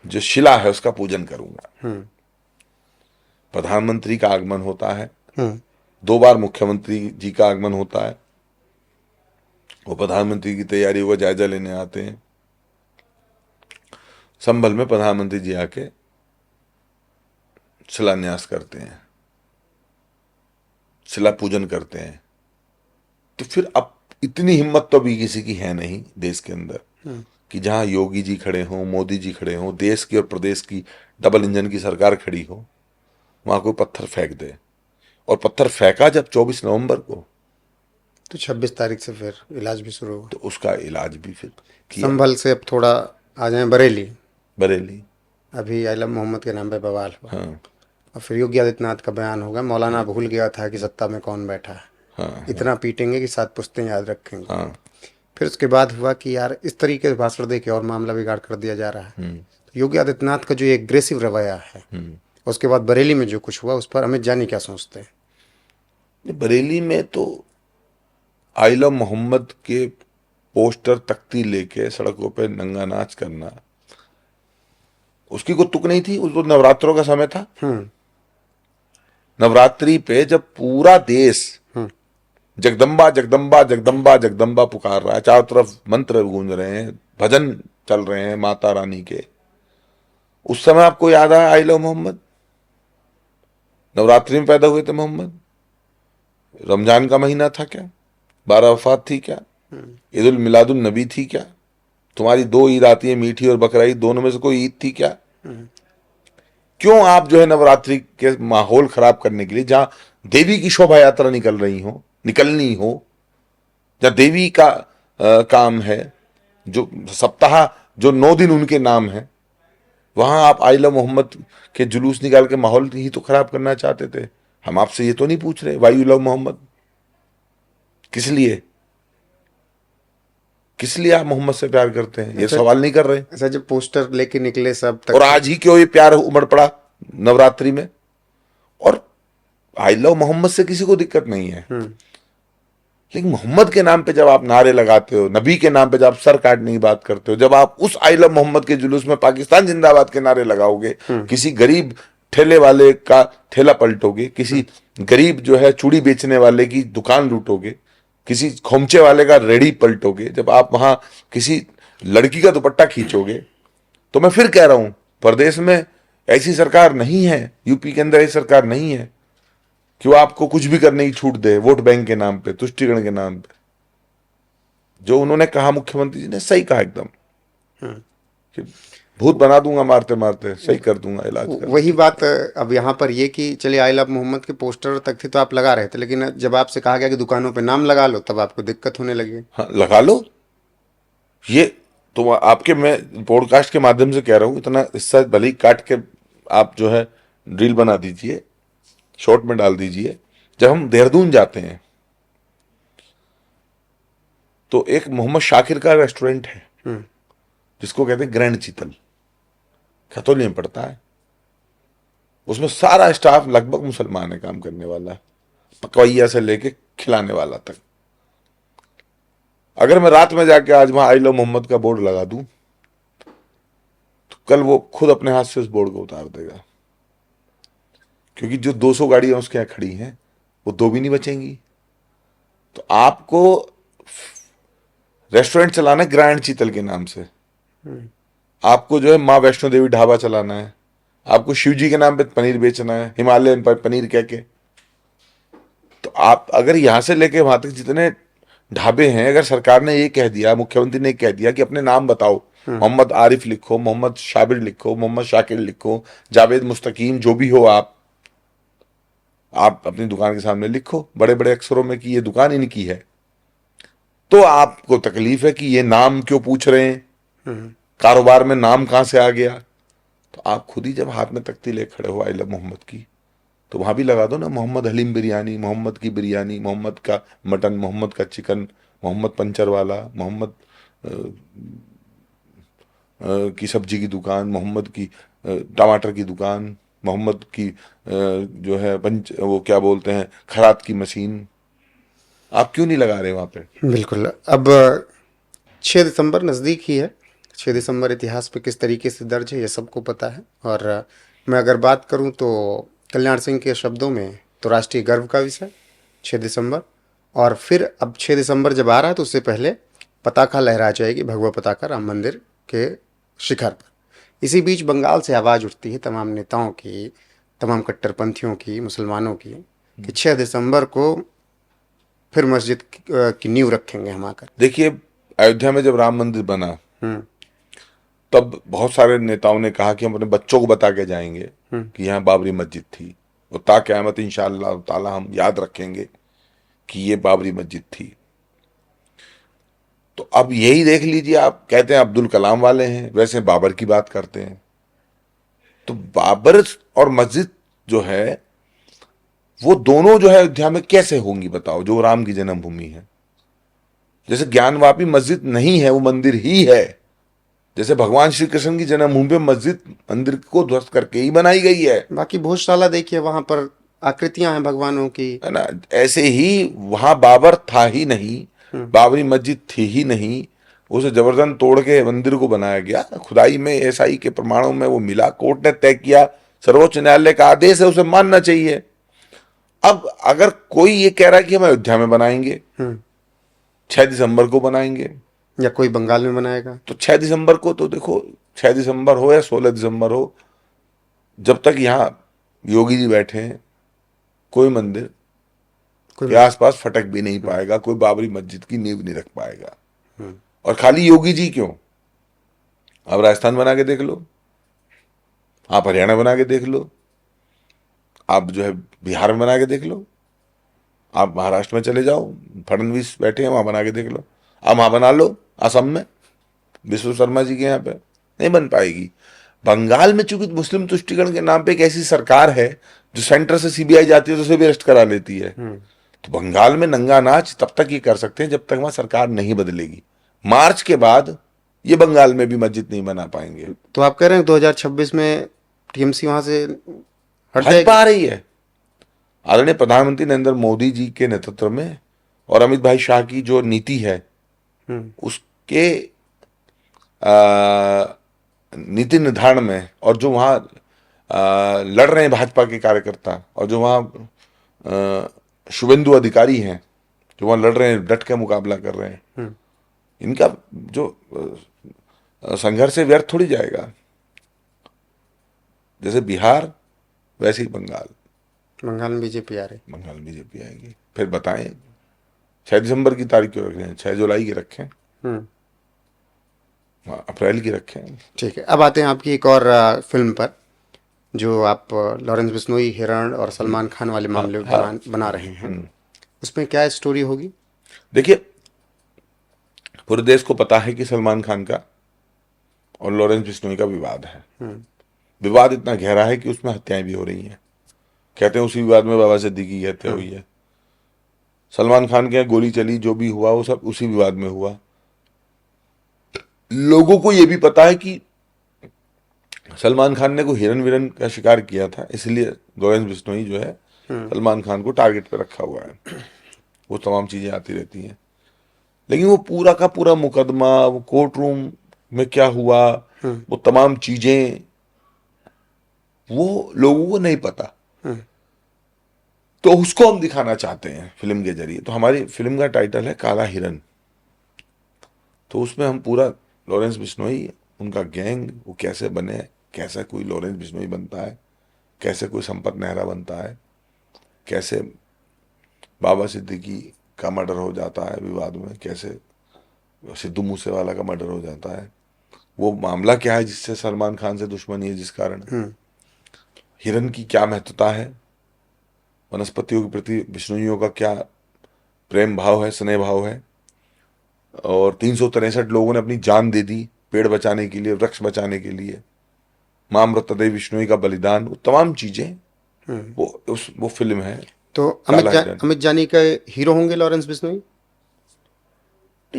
जो शिला है उसका पूजन करूंगा। प्रधानमंत्री का आगमन होता है, 2 बार मुख्यमंत्री जी का आगमन होता है, वो प्रधानमंत्री की तैयारियों का जायजा लेने आते हैं। संभल में प्रधानमंत्री जी आके शिलान्यास करते हैं, शिला पूजन करते हैं। तो फिर अब इतनी हिम्मत तो अभी किसी की है नहीं देश के अंदर कि जहां योगी जी खड़े हों, मोदी जी खड़े हों, देश की और प्रदेश की डबल इंजन की सरकार खड़ी हो, वहां कोई पत्थर फेंक दे। और पत्थर फेंका जब 24 नवंबर को, तो 26 तारीख से फिर इलाज भी शुरू हुआ। तो उसका इलाज भी फिर किया। संभल से अब थोड़ा आ जाए बरेली। बरेली, अभी आलम मोहम्मद के नाम पे बवाल हुआ, हाँ और फिर योगी आदित्यनाथ का बयान होगा, मौलाना भूल गया था कि सत्ता में कौन बैठा है। हाँ इतना पीटेंगे कि 7 पुश्तें याद रखेंगे। हाँ। फिर उसके बाद हुआ कि यार इस तरीके से भाषण दे के और मामला बिगाड़ कर दिया जा रहा है। तो योगी आदित्यनाथ का जो एग्रेसिव रवैया है, उसके बाद बरेली में जो कुछ हुआ उस पर अमित जानी क्या सोचते हैं? बरेली में तो आइला मोहम्मद के पोस्टर तख्ती लेके सड़कों पे नंगा नाच करना, उसकी कोई तुक नहीं थी। उस तो नवरात्रों का समय था। नवरात्रि पे जब पूरा देश जगदम्बा जगदम्बा जगदम्बा जगदम्बा पुकार रहा है, चारों तरफ मंत्र गूंज रहे हैं, भजन चल रहे हैं माता रानी के, उस समय आपको याद आया आई लव मोहम्मद? नवरात्रि में पैदा हुए थे मोहम्मद? रमजान का महीना था क्या? 12 वफात थी क्या? ईद उल मिलादुल नबी थी क्या? तुम्हारी 2 ईद आती है, मीठी और बकरा ईद, दोनों में से कोई ईद थी क्या? क्यों आप जो है नवरात्रि के माहौल खराब करने के लिए, जहां देवी की शोभा यात्रा निकलनी हो, जहां देवी का काम है, जो सप्ताह जो 9 दिन उनके नाम है, वहां आप आइला मोहम्मद के जुलूस निकाल के माहौल ही तो खराब करना चाहते थे। हम आपसे ये तो नहीं पूछ रहे वाई यू लव मोहम्मद, किस लिए, किस लिए आप मोहम्मद से प्यार करते हैं, ये सवाल नहीं कर रहे। ऐसा जब पोस्टर लेके निकले सब तक, और आज ही क्यों ये प्यार उमड़ पड़ा नवरात्रि में? और आई लव मोहम्मद से किसी को दिक्कत नहीं है, लेकिन मोहम्मद के नाम पे जब आप नारे लगाते हो, नबी के नाम पे जब आप सर काटने की बात करते हो, जब आप उस आई लव मोहम्मद के जुलूस में पाकिस्तान जिंदाबाद के नारे लगाओगे, किसी गरीब ठेले वाले का ठेला पलटोगे, किसी गरीब जो है चूड़ी बेचने वाले की दुकान लूटोगे, किसी खोमचे वाले का रेड़ी पलटोगे, जब आप वहां किसी लड़की का दुपट्टा खींचोगे, तो मैं फिर कह रहा हूं प्रदेश में ऐसी सरकार नहीं है, यूपी के अंदर ऐसी सरकार नहीं है कि वो आपको कुछ भी करने की छूट दे वोट बैंक के नाम पे, तुष्टिकरण के नाम पे। जो उन्होंने कहा मुख्यमंत्री जी ने सही कहा एकदम कि भूत बना दूंगा मारते मारते, सही कर दूंगा इलाज कर। वही बात अब यहाँ पर ये कि चलिए आई लव मोहम्मद के पोस्टर तक थे तो आप लगा रहे थे, लेकिन जब आपसे कहा गया कि दुकानों पे नाम लगा लो तब आपको दिक्कत होने लगी। हाँ, लगा लो। ये तो आपके मैं पॉडकास्ट के माध्यम से कह रहा हूं, इतना हिस्सा भले ही काट के आप जो है रील बना दीजिए, शॉर्ट में डाल दीजिए। जब हम देहरादून जाते हैं तो एक मोहम्मद शाकिर का रेस्टोरेंट है जिसको कहते हैं ग्रैंड चीतल, खतौली में पड़ता है। उसमें सारा स्टाफ लगभग मुसलमान है, काम करने वाला, पकवैया से लेके खिलाने वाला तक। अगर मैं रात में जाके आज वहां आई लव मोहम्मद का बोर्ड लगा दूं तो कल वो खुद अपने हाथ से उस बोर्ड को उतार देगा, क्योंकि जो 200 गाड़ियां उसके यहाँ खड़ी हैं वो दो भी नहीं बचेंगी। तो आपको रेस्टोरेंट चलाना है ग्रैंड चीतल के नाम से, आपको जो है माँ वैष्णो देवी ढाबा चलाना है, आपको शिव जी के नाम पे पनीर बेचना है, हिमालयन पनीर कह के। तो आप अगर यहां से लेके वहां तक जितने ढाबे हैं, अगर सरकार ने ये कह दिया, मुख्यमंत्री ने कह दिया कि अपने नाम बताओ, मोहम्मद आरिफ लिखो, मोहम्मद शाबिर लिखो, मोहम्मद शाकिर लिखो, जावेद मुस्तकीम, जो भी हो आप अपनी दुकान के सामने लिखो बड़े बड़े अक्षरों में कि ये दुकान इनकी है, तो आपको तकलीफ है कि ये नाम क्यों पूछ रहे हैं, कारोबार में नाम कहां से आ गया। तो आप खुद ही जब हाथ में तख्ती ले खड़े हो आई लव मोहम्मद की, तो वहां भी लगा दो ना, मोहम्मद हलीम बिरयानी, मोहम्मद की बिरयानी, मोहम्मद का मटन, मोहम्मद का चिकन, मोहम्मद पंचर वाला, मोहम्मद की सब्जी की दुकान, मोहम्मद की टमाटर की दुकान, मोहम्मद की जो है वो क्या बोलते हैं खरात की मशीन। आप क्यों नहीं लगा रहे वहां पे? बिल्कुल। अब 6 दिसंबर नज़दीक ही है। 6 दिसंबर इतिहास में किस तरीके से दर्ज है ये सबको पता है। और मैं अगर बात करूं तो कल्याण सिंह के शब्दों में तो राष्ट्रीय गर्व का विषय 6 दिसंबर। और फिर अब 6 दिसंबर जब आ रहा है तो उससे पहले पताका लहरा जाएगी, भगवा पताका राम मंदिर के शिखर पर। इसी बीच बंगाल से आवाज़ उठती है तमाम नेताओं की, तमाम कट्टरपंथियों की, मुसलमानों की, कि 6 दिसंबर को फिर मस्जिद की नींव रखेंगे हम आकर। देखिए, अयोध्या में जब राम मंदिर बना तब बहुत सारे नेताओं ने कहा कि हम अपने बच्चों को बता के जाएंगे कि यहाँ बाबरी मस्जिद थी, और ता क़यामत इंशाअल्लाह ताला हम याद रखेंगे कि ये बाबरी मस्जिद थी। तो अब यही देख लीजिए, आप कहते हैं अब्दुल कलाम वाले हैं, वैसे बाबर की बात करते हैं। तो बाबर और मस्जिद जो है वो दोनों जो है अयोध्या में कैसे होंगी बताओ, जो राम की जन्मभूमि है। जैसे ज्ञानवापी मस्जिद नहीं है, वो मंदिर ही है। जैसे भगवान श्री कृष्ण की जन्मभूमि पे मस्जिद मंदिर को ध्वस्त करके ही बनाई गई है। बाकी भोजशाला देखिए, वहां पर आकृतियां हैं भगवानों की, है ना। ऐसे ही वहां बाबर था ही नहीं, बाबरी मस्जिद थी ही नहीं, उसे जबरदस्त तोड़ के मंदिर को बनाया गया। खुदाई में एसआई के प्रमाणों में वो मिला, कोर्ट ने तय किया, सर्वोच्च न्यायालय का आदेश है, उसे मानना चाहिए। अब अगर कोई ये कह रहा है कि हम अयोध्या में बनाएंगे, 6 दिसंबर को बनाएंगे, या कोई बंगाल में बनाएगा, तो 6 दिसंबर को तो देखो, 6 दिसंबर हो या 16 दिसंबर हो, जब तक यहाँ योगी जी बैठे हैं कोई मंदिर के आसपास फटक भी नहीं पाएगा, कोई बाबरी मस्जिद की नींव नहीं रख पाएगा। और खाली योगी जी क्यों, आप राजस्थान बना के देख लो, आप हरियाणा बना के देख लो, आप जो है बिहार में बना के देख लो, आप महाराष्ट्र में चले जाओ, फडणवीस बैठे हैं वहां बना के देख लो, आप वहां बना लो, असम में विश्व शर्मा जी के यहाँ पे नहीं बन पाएगी। बंगाल में चूंकि मुस्लिम तुष्टिकरण के नाम पे एक ऐसी सरकार है जो सेंटर से सीबीआई जाती है तो उसे भी अरेस्ट करा लेती है। तो बंगाल में नंगा नाच तब तक ये कर सकते हैं जब तक वहां सरकार नहीं बदलेगी। मार्च के बाद ये बंगाल में भी मस्जिद नहीं बना पाएंगे। तो आप कह रहे हैं 2026 में टीएमसी वहां से हट पा रही है। आदरणीय प्रधानमंत्री नरेंद्र मोदी जी के नेतृत्व में और अमित भाई शाह की जो नीति है उसके नीति निर्धारण में, और जो वहां लड़ रहे हैं भाजपा के कार्यकर्ता, और जो वहां शुभेंदु अधिकारी हैं जो वहां लड़ रहे हैं, डट के मुकाबला कर रहे हैं, इनका जो संघर्ष है व्यर्थ थोड़ी जाएगा। जैसे बिहार वैसे ही बंगाल में बीजेपी आ रही, बंगाल में बीजेपी आएगी। फिर बताएं 6 दिसंबर की तारीख क्यों रख रहे हैं, 6 जुलाई की रखें, अप्रैल की रखें। ठीक है। अब आते हैं आपकी एक और फिल्म पर, जो आप लॉरेंस बिश्नोई, हिरण और सलमान खान वाले मामले बना रहे हैं। उसमें क्या स्टोरी होगी? देखिए, पूरे देश को पता है कि सलमान खान का और लॉरेंस बिश्नोई का विवाद है। विवाद इतना गहरा है कि उसमें हत्याएं भी हो रही हैं। कहते हैं उसी विवाद में बाबा सिद्दीकी की हत्या हुई है। सलमान खान के यहाँ गोली चली, जो भी हुआ वो सब उसी विवाद में हुआ। लोगों को यह भी पता है कि सलमान खान ने कोई हिरन विरन का शिकार किया था, इसलिए लॉरेंस बिश्नोई जो है सलमान खान को टारगेट पे रखा हुआ है। वो तमाम चीजें आती रहती हैं, लेकिन वो पूरा का पूरा मुकदमा, वो कोर्ट रूम में क्या हुआ, वो तमाम चीजें वो लोगों को नहीं पता। तो उसको हम दिखाना चाहते हैं फिल्म के जरिए। तो हमारी फिल्म का टाइटल है काला हिरन। तो उसमें हम पूरा लॉरेंस बिश्नोई, उनका गैंग, वो कैसे बने, कैसे कोई लॉरेंस बिश्नोई बनता है, कैसे कोई संपत नेहरा बनता है, कैसे बाबा सिद्दीकी का मर्डर हो जाता है विवाद में, कैसे सिद्धू मूसेवाला का मर्डर हो जाता है, वो मामला क्या है जिससे सलमान खान से दुश्मनी है जिस कारण, हिरन की क्या महत्वता है, वनस्पतियों के प्रति बिश्नोइयों का क्या प्रेम भाव है, स्नेह भाव है, और 363 लोगों ने अपनी जान दे दी पेड़ बचाने के लिए, वृक्ष बचाने के लिए, मां अमृता बिश्नोई का बलिदान, वो तमाम चीजें वो फिल्म है तो काला हिरन। अमित जानी का हीरो होंगे लॉरेंस बिश्नोई?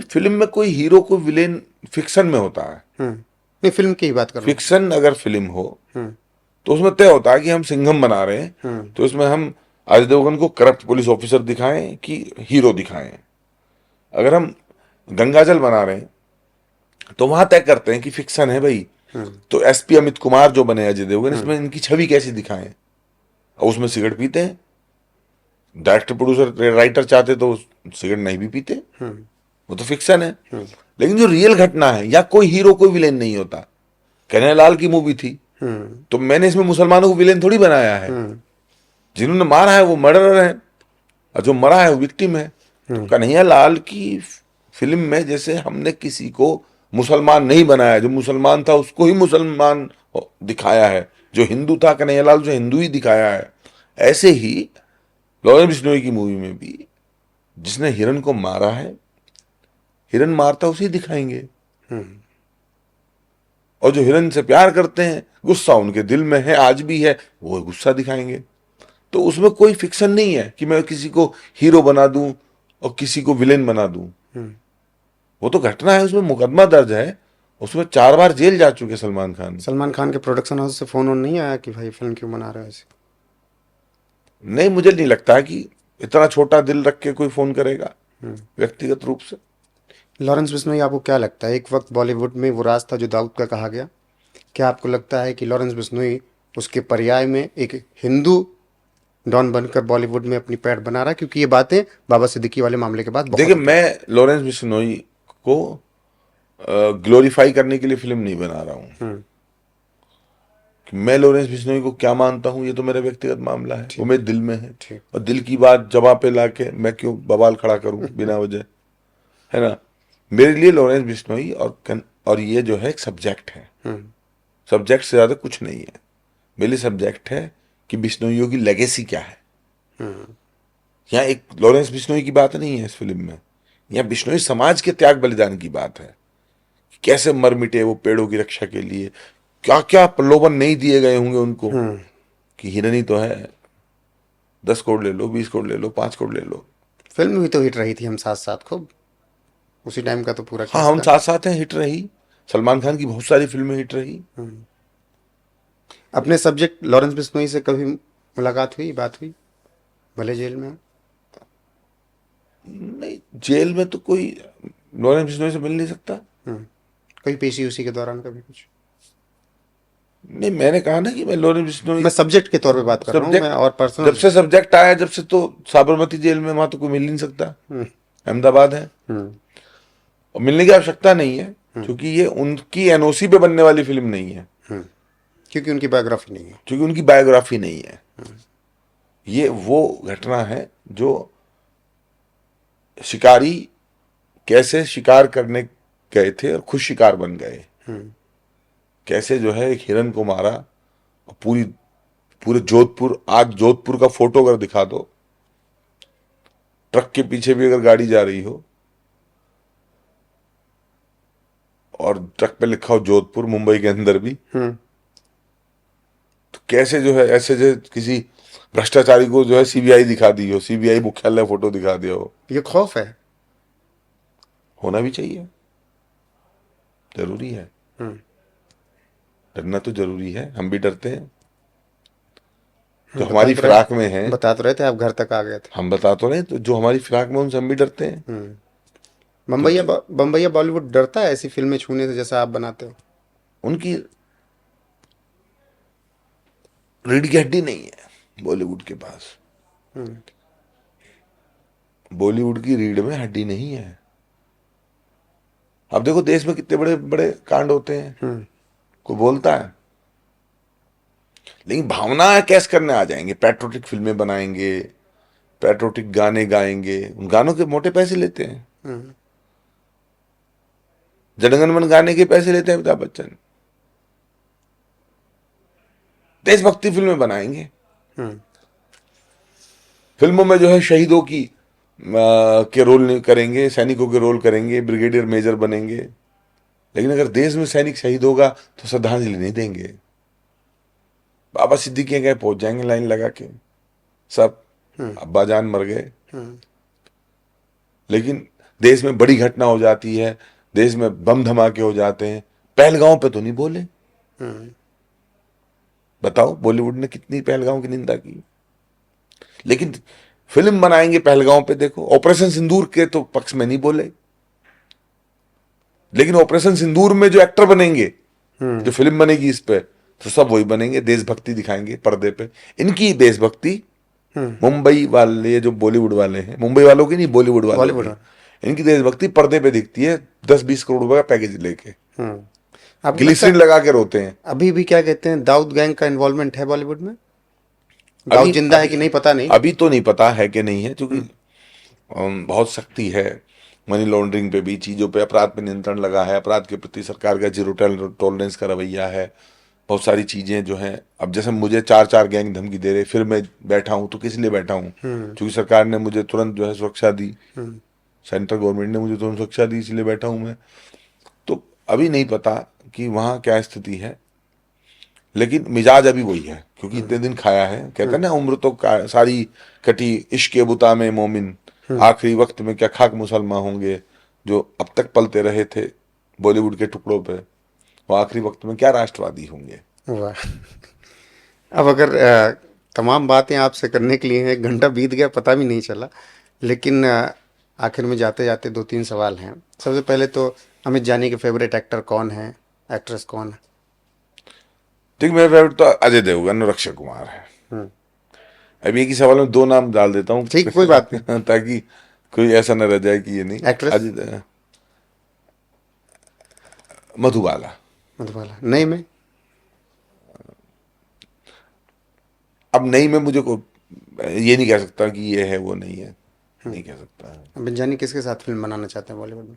फिल्म में कोई हीरो कोई विलेन फिक्शन में होता है। नहीं, फिल्म की ही बात कर रहा हूँ। फिक्शन अगर फिल्म हो तो उसमें तय होता है कि हम सिंघम बना रहे हैं, तो इसमें हम अजय देवगन को करप्ट पुलिस ऑफिसर दिखाएं कि हीरो दिखाएं। अगर हम गंगाजल बना रहे हैं तो वहां तय करते हैं कि फिक्शन है भाई, तो एसपी अमित कुमार जो बने अजय देवगन, इसमें इनकी छवि कैसी दिखाएं। और उसमें सिगरेट पीते हैं, डायरेक्टर प्रोड्यूसर राइटर चाहते तो सिगरेट नहीं भी पीते, वो तो फिक्शन है। लेकिन जो रियल घटना है, या कोई हीरो कोई विलेन नहीं होता। कन्हैयालाल की मूवी थी, तो मैंने इसमें मुसलमानों को विलेन थोड़ी बनाया है। जिन्होंने मारा है वो मर्डरर है, और जो मरा है वो विक्टिम है। तो कन्हैयालाल की फिल्म में जैसे हमने किसी को मुसलमान नहीं बनाया, जो मुसलमान था उसको ही मुसलमान दिखाया है, जो हिंदू था कन्हैयालाल जो हिंदू ही दिखाया है, ऐसे ही लॉरेंस बिश्नोई की मूवी में भी जिसने हिरन को मारा है, हिरन मारता उसे दिखाएंगे। और जो हिरन से प्यार करते हैं, गुस्सा उनके दिल में है, आज भी है, वो गुस्सा दिखाएंगे। तो उसमें कोई फिक्शन नहीं है कि मैं किसी को हीरो बना दूं और किसी को विलेन बना दूं। वो तो घटना है, उसमें मुकदमा दर्ज है, उसमें 4 बार जेल जा चुके सलमान खान के प्रोडक्शन हाउस से फोन ऑन नहीं आया कि भाई फिल्म क्यों बना रहे हो ऐसे? नहीं, मुझे नहीं लगता है कि इतना छोटा दिल रख के कोई फोन करेगा व्यक्तिगत रूप से। लॉरेंस बिश्नोई आपको क्या लगता है, एक वक्त बॉलीवुड में वो राज था जो दाऊद का कहा गया, क्या आपको लगता है कि लॉरेंस बिश्नोई उसके पर्याय में एक हिंदू डॉन बनकर बॉलीवुड में अपनी पैठ बना रहा है? क्योंकि ये बातें बाबा सिद्दीकी वाले मामले के बाद बहुत देखिए, होती हैं। मैं लॉरेंस बिश्नोई को ग्लोरीफाई करने के लिए फिल्म नहीं बना रहा हूं। कि मैं लॉरेंस बिश्नोई को क्या मानता हूं ये तो मेरा व्यक्तिगत मामला है, वो मेरे दिल में है। ठीक। और दिल की बात जवाब पे लाके मैं क्यों बवाल खड़ा करूं बिना वजह, है ना। मेरे लिए लॉरेंस बिश्नोई और ये जो है एक सब्जेक्ट है, सब्जेक्ट से ज्यादा कुछ नहीं है। मेरे लिए सब्जेक्ट है कि बिश्नोइयों की लेगेसी क्या है। यहाँ एक लॉरेंस बिश्नोई की बात नहीं है इस फिल्म में, यहाँ बिश्नोई समाज के त्याग बलिदान की बात है। कैसे मर मिटे वो पेड़ों की रक्षा के लिए, क्या क्या प्रलोभन नहीं दिए गए होंगे उनको कि हिरन ही तो है, 10 करोड़ ले लो, 20 करोड़ ले लो, 5 करोड़ ले लो। फिल्म भी तो हिट रही थी हम साथ साथ खूब, उसी टाइम का तो पूरा हाँ, केस हम था। साथ साथ हैं हिट रही, सलमान खान की बहुत सारी फिल्में हिट रही। अपने सब्जेक्ट लॉरेंस बिश्नोई से कभी मुलाकात हुई, बात हुई, भले जेल में हो? नहीं, जेल में तो कोई लॉरेंस बिश्नोई से मिल नहीं सकता। कोई पेशी उसी के दौरान कभी कुछ? नहीं, मैंने कहा ना कि मैं लॉरेंस बिश्नोई मैं सब्जेक्ट के तौर पे बात कर रहा हूँ, मैं और जब पर्सनल। से सब्जेक्ट आया, जब से तो साबरमती जेल में, वहां तो कोई मिल नहीं सकता, अहमदाबाद है, और मिलने की आवश्यकता नहीं है, क्योंकि ये उनकी एनओसी पे बनने वाली फिल्म नहीं है, क्योंकि उनकी बायोग्राफी नहीं है। क्योंकि उनकी बायोग्राफी नहीं है। ये वो घटना है जो शिकारी कैसे शिकार करने गए थे और खुद शिकार बन गए, कैसे जो है एक हिरन को मारा। और पूरे जोधपुर, आज जोधपुर का फोटो अगर दिखा दो, ट्रक के पीछे भी अगर गाड़ी जा रही हो और ट्रक पे लिखा हो जोधपुर, मुंबई के अंदर भी, तो कैसे जो है ऐसे जो किसी भ्रष्टाचारी को जो है सीबीआई दिखा दी हो, सीबीआई मुख्यालय फोटो दिखा दिया हो। ये खौफ है। होना भी चाहिए, जरूरी है, डरना तो जरूरी है, हम भी डरते हैं। जो हमारी फिराक में है, बता तो रहे थे आप घर तक आ गए थे। हम बता तो रहे, तो जो हमारी फिराक में उनसे हम भी डरते हैं। बम्बैया बॉलीवुड डरता है ऐसी फिल्में छूने से जैसा आप बनाते हो? उनकी रीढ़ की हड्डी नहीं है। बॉलीवुड के पास। बॉलीवुड की रीढ़ में हड्डी नहीं है। अब देखो देश में कितने बड़े बड़े कांड होते हैं, कोई बोलता है? लेकिन भावना कैस करने आ जाएंगे, पैट्रोटिक फिल्में बनाएंगे, पैट्रोटिक गाने गाएंगे, उन गानों के मोटे पैसे लेते हैं। जनगण मन गाने के पैसे लेते हैं अमिताभ बच्चन। देशभक्ति फिल्में बनाएंगे, फिल्मों में जो है शहीदों की के रोल नहीं करेंगे, सैनिकों के रोल करेंगे, ब्रिगेडियर मेजर बनेंगे। लेकिन अगर देश में सैनिक शहीद होगा तो श्रद्धांजलि नहीं देंगे। बाबा सिद्दीकी के पहुंच जाएंगे लाइन लगा के सब, अब्बा जान मर गए। लेकिन देश में बड़ी घटना हो जाती है, देश में बम धमाके हो जाते हैं, पहलगांव पे तो नहीं बोले। बताओ बॉलीवुड ने कितनी पहलगांव की निंदा की। लेकिन फिल्म बनाएंगे पहलगांव पे, देखो ऑपरेशन सिंदूर के तो पक्ष में नहीं बोले। लेकिन ऑपरेशन सिंदूर में जो एक्टर बनेंगे, जो फिल्म बनेगी इस पे, तो सब वही बनेंगे, देशभक्ति दिखाएंगे पर्दे पे। इनकी देशभक्ति मुंबई वाले जो बॉलीवुड वाले हैं, मुंबई वालों की नहीं, बॉलीवुड वालों की, इनकी देशभक्ति पर्दे पे दिखती है 10-20 करोड़ रुपए का पैकेज लेके। ग्लिसरीन लगा के रोते हैं। अभी भी क्या कहते हैं, दाऊद गैंग का इन्वॉल्वमेंट है बॉलीवुड में? दाऊद जिंदा है कि नहीं पता नहीं, अभी तो नहीं पता है कि नहीं है, क्योंकि बहुत सख्ती है मनी लॉन्ड्रिंग पे भी, चीजों पे, अपराध पे नियंत्रण लगा है, अपराध के प्रति सरकार का जीरो टॉलरेंस का रवैया है। बहुत सारी चीजें जो हैं, अब जैसे मुझे 4 गैंग धमकी दे रहे, फिर मैं बैठा हूं तो किस लिए बैठा हूं? क्योंकि सरकार ने मुझे तुरंत जो है सुरक्षा दी, सेंट्रल गवर्नमेंट ने मुझे तुरंत सुरक्षा दी, इसलिए बैठा हूं मैं। तो अभी नहीं पता कि वहां क्या स्थिति है, लेकिन मिजाज अभी वही है, क्योंकि इतने दिन खाया है। कहते हैं ना, उम्र तो सारी कटी इश्क बुता में मोमिन, आखिरी वक्त में क्या खाक मुसलमान होंगे। जो अब तक पलते रहे थे बॉलीवुड के टुकड़ों पे, वो आखिरी वक्त में क्या राष्ट्रवादी होंगे। वाह। अब अगर तमाम बातें आपसे करने के लिए हैं, 1 घंटा बीत गया पता भी नहीं चला। लेकिन आखिर में जाते जाते 2-3 सवाल हैं। सबसे पहले तो अमित जानी के फेवरेट एक्टर कौन है, एक्ट्रेस कौन है? ठीक, मेरा फेवरेट तो अजय देवगन और अक्षय कुमार है। अब एक ही सवाल में 2 नाम डाल देता हूँ, ठीक, कोई बात नहीं, ताकि कोई ऐसा न रह जाए कि ये नहीं। एक्ट्रेस मधुबाला। मधुबाला। नहीं में अब नहीं, में मुझे को ये नहीं कह सकता कि ये है वो नहीं है, नहीं कह सकता। अमित जानी किसके साथ फिल्म बनाना चाहते हैं बॉलीवुड में?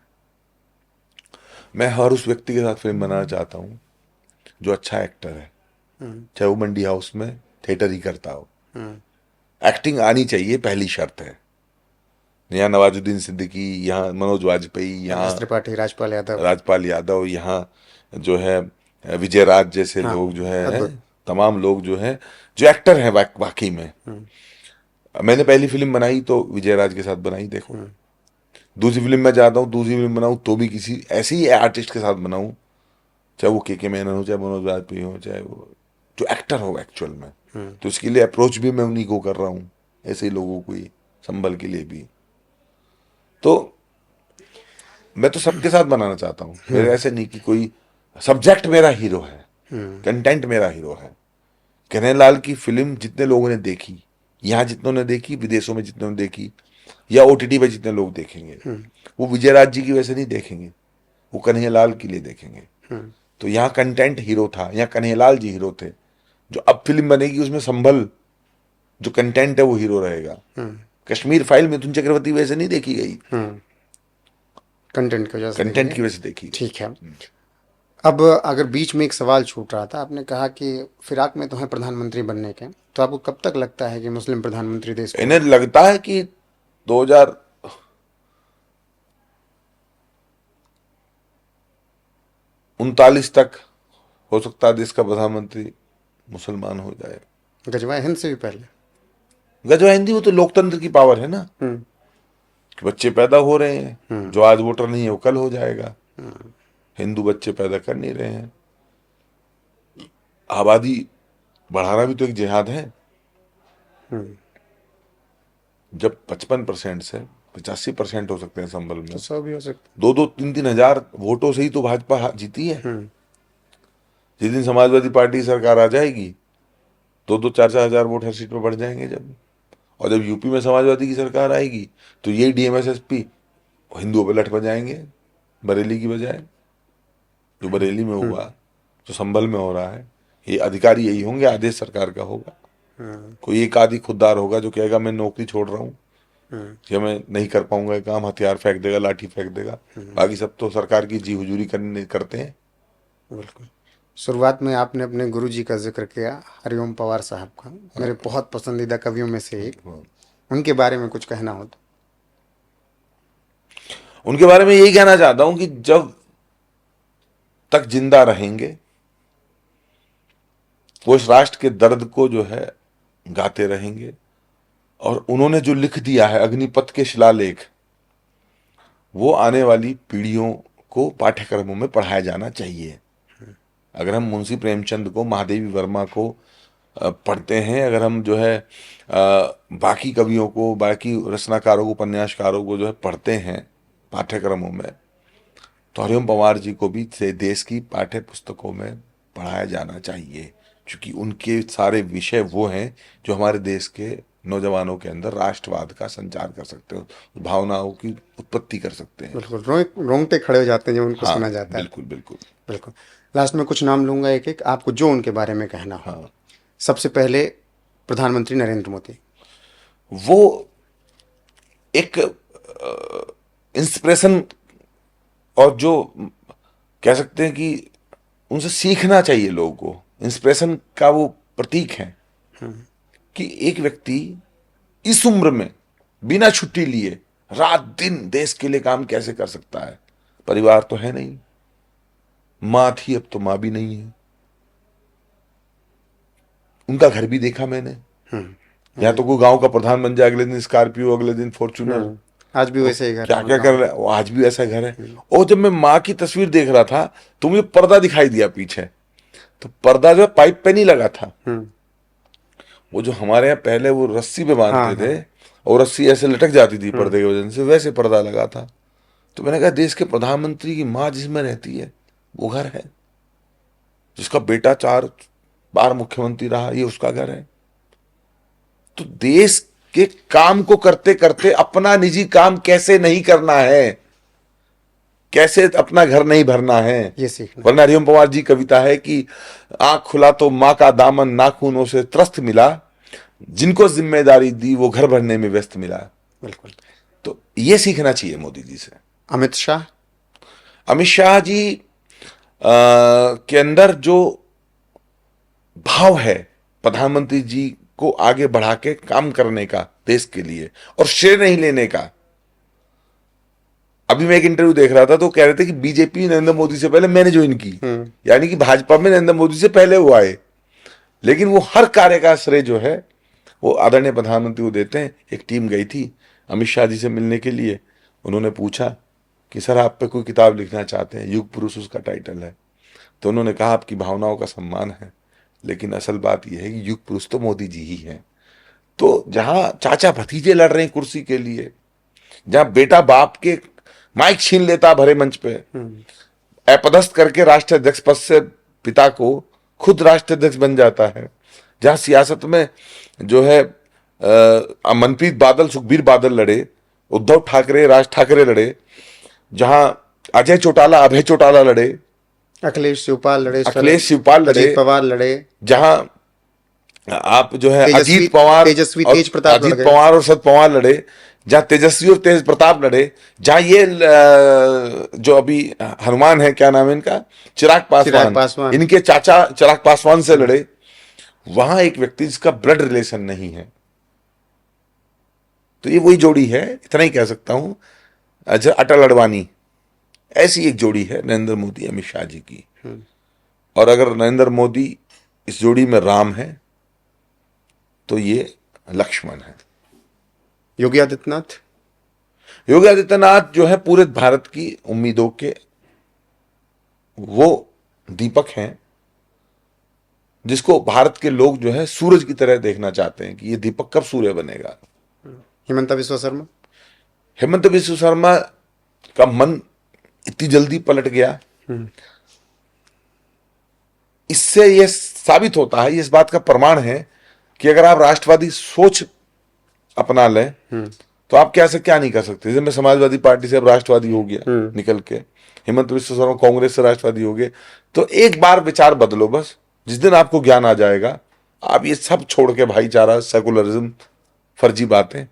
मैं हर उस व्यक्ति के साथ फिल्म बनाना चाहता हूँ जो अच्छा एक्टर है, चाहे वो मंडी हाउस में थिएटर ही करता हो। एक्टिंग आनी चाहिए, पहली शर्त है। यहाँ नवाजुद्दीन सिद्दीकी, यहाँ मनोज वाजपेयी, यहाँ त्रिपाठी, राजपाल यादव, यहाँ जो है विजय राज जैसे लोग जो है, तमाम लोग जो है जो एक्टर हैं वाकई में। मैंने पहली फिल्म बनाई तो विजय राज के साथ बनाई, देखो। दूसरी फिल्म में चाहता हूँ, दूसरी फिल्म बनाऊँ तो भी किसी ऐसे ही आर्टिस्ट के साथ बनाऊँ, चाहे वो के मेनन हो, चाहे मनोज वाजपेयी हो, चाहे वो जो एक्टर हो एक्चुअल में। तो इसके लिए अप्रोच भी मैं उन्हीं को कर रहा हूँ, ऐसे ही लोगों को ही, संभल के लिए भी। तो मैं तो सबके साथ बनाना चाहता हूँ। मेरे ऐसे नहीं कि कोई सब्जेक्ट मेरा हीरो है, कंटेंट मेरा हीरो है। कन्हैयालाल की फिल्म जितने लोगों ने देखी, यहाँ जितनों ने देखी, विदेशों में जितनों ने देखी, या OTT पे जितने लोग देखेंगे, वो विजय राज जी की वजह से नहीं देखेंगे, वो कन्हैयालाल के लिए देखेंगे। तो यहाँ कंटेंट हीरो था, यहाँ कन्हैयालाल जी हीरो थे। जो अब फिल्म बनेगी उसमें संभल जो कंटेंट है वो हीरो रहेगा। कश्मीर फाइल मिथुन चक्रवर्ती वजह से नहीं देखी गई, कंटेंट की वजह से, कंटेंट की वजह से देखी। ठीक है। अब अगर बीच में एक सवाल छूट रहा था, आपने कहा कि फिराक में तो है प्रधानमंत्री बनने के, तो आपको कब तक लगता है कि मुस्लिम प्रधानमंत्री देश को? इन्हें लगता है कि 2039 तक हो सकता है देश का प्रधानमंत्री मुसलमान हो जाए। गजवा हिंद से भी पहले? गजवा हिंदी, वो तो लोकतंत्र की पावर है ना, कि बच्चे पैदा हो रहे हैं, जो आज वोटर नहीं है वो कल हो जाएगा। हिंदू बच्चे पैदा कर नहीं रहे हैं। आबादी बढ़ाना भी तो एक जिहाद है। जब 55% से 85% हो सकते हैं संभल में, तो 100 भी हो सकते, 2-3 हजार वोटों से ही तो भाजपा जीती है। जिस दिन समाजवादी पार्टी सरकार आ जाएगी दो 4-4 हजार वोट हर सीट पर बढ़ जाएंगे जब। और जब यूपी में समाजवादी की सरकार आएगी तो यही डीएमएसएसपी हिंदुओं पे लठ बजाएंगे, बरेली की बजाय। जो बरेली में हुआ, जो संभल में हो रहा है, ये अधिकारी यही होंगे, आदेश सरकार का होगा। कोई एक आदि खुददार होगा जो कहेगा मैं नौकरी छोड़ रहा हूँ या मैं नहीं कर पाऊंगा ये काम, हथियार फेंक देगा, लाठी फेंक देगा। बाकी सब तो सरकार की जी हुजूरी करते हैं। बिल्कुल। शुरुआत में आपने अपने गुरुजी का जिक्र किया, हरिओम पवार साहब का, मेरे बहुत पसंदीदा कवियों में से एक। उनके बारे में कुछ कहना हो तो? उनके बारे में यही कहना चाहता हूं कि जब तक जिंदा रहेंगे वो इस राष्ट्र के दर्द को जो है गाते रहेंगे। और उन्होंने जो लिख दिया है अग्निपथ के शिलालेख, वो आने वाली पीढ़ियों को पाठ्यक्रमों में पढ़ाया जाना चाहिए। अगर हम मुंशी प्रेमचंद को, महादेवी वर्मा को पढ़ते हैं, अगर हम जो है बाकी कवियों को, बाकी रचनाकारों को, उपन्यासकारों को जो है पढ़ते हैं पाठ्यक्रमों में, तो हरिओम पवार जी को भी देश की पाठ्य पुस्तकों में पढ़ाया जाना चाहिए, क्योंकि उनके सारे विषय वो हैं जो हमारे देश के नौजवानों के अंदर राष्ट्रवाद का संचार कर सकते हो, भावनाओं की उत्पत्ति कर सकते हैं। बिल्कुल, रोंगटे खड़े हो जाते हैं जब उनको सुना जाता है। बिल्कुल बिल्कुल बिल्कुल। लास्ट में कुछ नाम लूंगा एक एक, आपको जो उनके बारे में कहना हो। हाँ, सबसे पहले प्रधानमंत्री नरेंद्र मोदी। वो एक इंस्पिरेशन, और जो कह सकते हैं कि उनसे सीखना चाहिए लोगों को, इंस्पिरेशन का वो प्रतीक है कि एक व्यक्ति इस उम्र में बिना छुट्टी लिए रात दिन देश के लिए काम कैसे कर सकता है। परिवार तो है नहीं, मां थी, अब तो मां भी नहीं है। उनका घर भी देखा मैंने, या तो कोई गांव का प्रधान बन जाए, अगले दिन स्कॉर्पियो, अगले दिन फॉर्च्यूनर। आज भी वैसे ही घर क्या क्या कर रहा है वो, आज भी ऐसा घर है। और जब मैं माँ की तस्वीर देख रहा था तो मुझे पर्दा दिखाई दिया पीछे, तो पर्दा जो है पाइप पे नहीं लगा था, वो जो हमारे यहाँ पहले वो रस्सी पे बांधते थे और रस्सी ऐसे लटक जाती थी पर्दे की वजह से, वैसे पर्दा लगा था। तो मैंने कहा देश के प्रधानमंत्री की माँ जिसमें रहती है वो घर है, जिसका बेटा 4 बार मुख्यमंत्री रहा, ये उसका घर है। तो देश के काम को करते करते अपना निजी काम कैसे नहीं करना है, कैसे अपना घर नहीं भरना है, ये सीखना। वरना हरिओम पवार जी कविता है कि आंख खुला तो मां का दामन नाखूनों से त्रस्त मिला, जिनको जिम्मेदारी दी वो घर भरने में व्यस्त मिला। बिल्कुल। तो ये सीखना चाहिए मोदी जी से। अमित शाह। अमित शाह जी के अंदर जो भाव है प्रधानमंत्री जी को आगे बढ़ा के काम करने का देश के लिए, और श्रेय नहीं लेने का। अभी मैं एक इंटरव्यू देख रहा था तो कह रहे थे कि बीजेपी नरेंद्र मोदी से पहले मैंने ज्वाइन की, यानी कि भाजपा में नरेंद्र मोदी से पहले वो आए, लेकिन वो हर कार्य का श्रेय जो है वो आदरणीय प्रधानमंत्री को देते हैं। एक टीम गई थी अमित शाह जी से मिलने के लिए, उन्होंने पूछा कि सर आप पे कोई किताब लिखना चाहते हैं, युग पुरुष उसका टाइटल है। तो उन्होंने कहा आपकी भावनाओं का सम्मान है, लेकिन असल बात यह है कि युग पुरुष तो मोदी जी ही हैं। तो जहां चाचा भतीजे लड़ रहे हैं कुर्सी के लिए, जहां बेटा बाप के माइक छीन लेता भरे मंच पे, अपदस्थ करके राष्ट्राध्यक्ष पद से पिता को खुद राष्ट्राध्यक्ष बन जाता है, जहां सियासत में जो है मनप्रीत बादल सुखबीर बादल लड़े, उद्धव ठाकरे राज ठाकरे लड़े, जहां अजय चौटाला अभय चौटाला लड़े, अखिलेश शिवपाल लड़े, अजित पवार लड़े, जहां आप जो है अजीत पवार, तेज प्रताप, अजीत पवार और शरद पवार लड़े, जहां तेजस्वी और तेज प्रताप लड़े, जहां ये जो अभी हनुमान है, क्या नाम है इनका, चिराग पासवान, इनके चाचा चिराग पासवान से लड़े, वहां एक व्यक्ति जिसका ब्लड रिलेशन नहीं है। तो ये वही जोड़ी है, इतना ही कह सकता हूं। अच्छा, अटल अडवाणी, ऐसी एक जोड़ी है नरेंद्र मोदी अमित शाह जी की। और अगर नरेंद्र मोदी इस जोड़ी में राम है तो ये लक्ष्मण है। योगी आदित्यनाथ। योगी आदित्यनाथ जो है पूरे भारत की उम्मीदों के वो दीपक हैं, जिसको भारत के लोग जो है सूरज की तरह देखना चाहते हैं कि ये दीपक कब सूर्य बनेगा। हिमंता बिस्वा शर्मा। हेमंत बिस्वा शर्मा का मन इतनी जल्दी पलट गया, इससे यह साबित होता है, इस बात का प्रमाण है कि अगर आप राष्ट्रवादी सोच अपना लें तो आप क्या से क्या नहीं कर सकते। जैसे मैं समाजवादी पार्टी से अब राष्ट्रवादी हो गया निकल के, हेमंत विश्व शर्मा कांग्रेस से राष्ट्रवादी हो गए, तो एक बार विचार बदलो बस। जिस दिन आपको ज्ञान आ जाएगा, आप ये सब छोड़ के भाईचारा, सेकुलरिज्म, फर्जी बातें,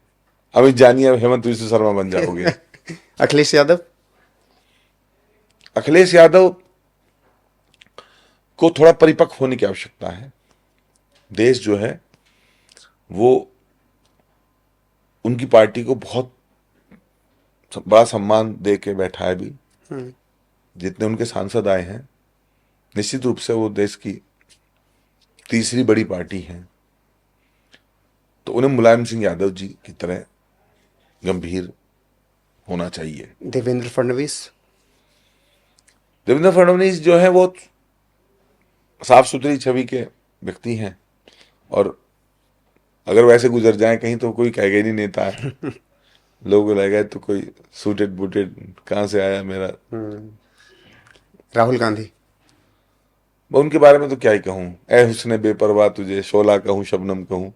अमित जानी और हेमंत विश्व शर्मा बन जाओगे। अखिलेश यादव? अखिलेश यादव को थोड़ा परिपक्व होने की आवश्यकता है। देश जो है वो उनकी पार्टी को बहुत बड़ा सम्मान दे के बैठा है भी। जितने उनके सांसद आए हैं, निश्चित रूप से वो देश की तीसरी बड़ी पार्टी है, तो उन्हें मुलायम सिंह यादव जी की तरह गंभीर होना चाहिए। देवेंद्र फडणवीस? देवेंद्र फडणवीस जो है वो साफ सुथरी छवि के व्यक्ति हैं, और अगर वैसे गुजर जाए कहीं तो कोई कहेगा ही नहीं नेता है। लोग लगेगा तो कोई सूटेड बूटेड कहाँ से आया मेरा। राहुल गांधी? मैं उनके बारे में तो क्या ही कहूँ, ए हुस्ने बेपरवाह तुझे शोला कहूँ शबनम कहूँ।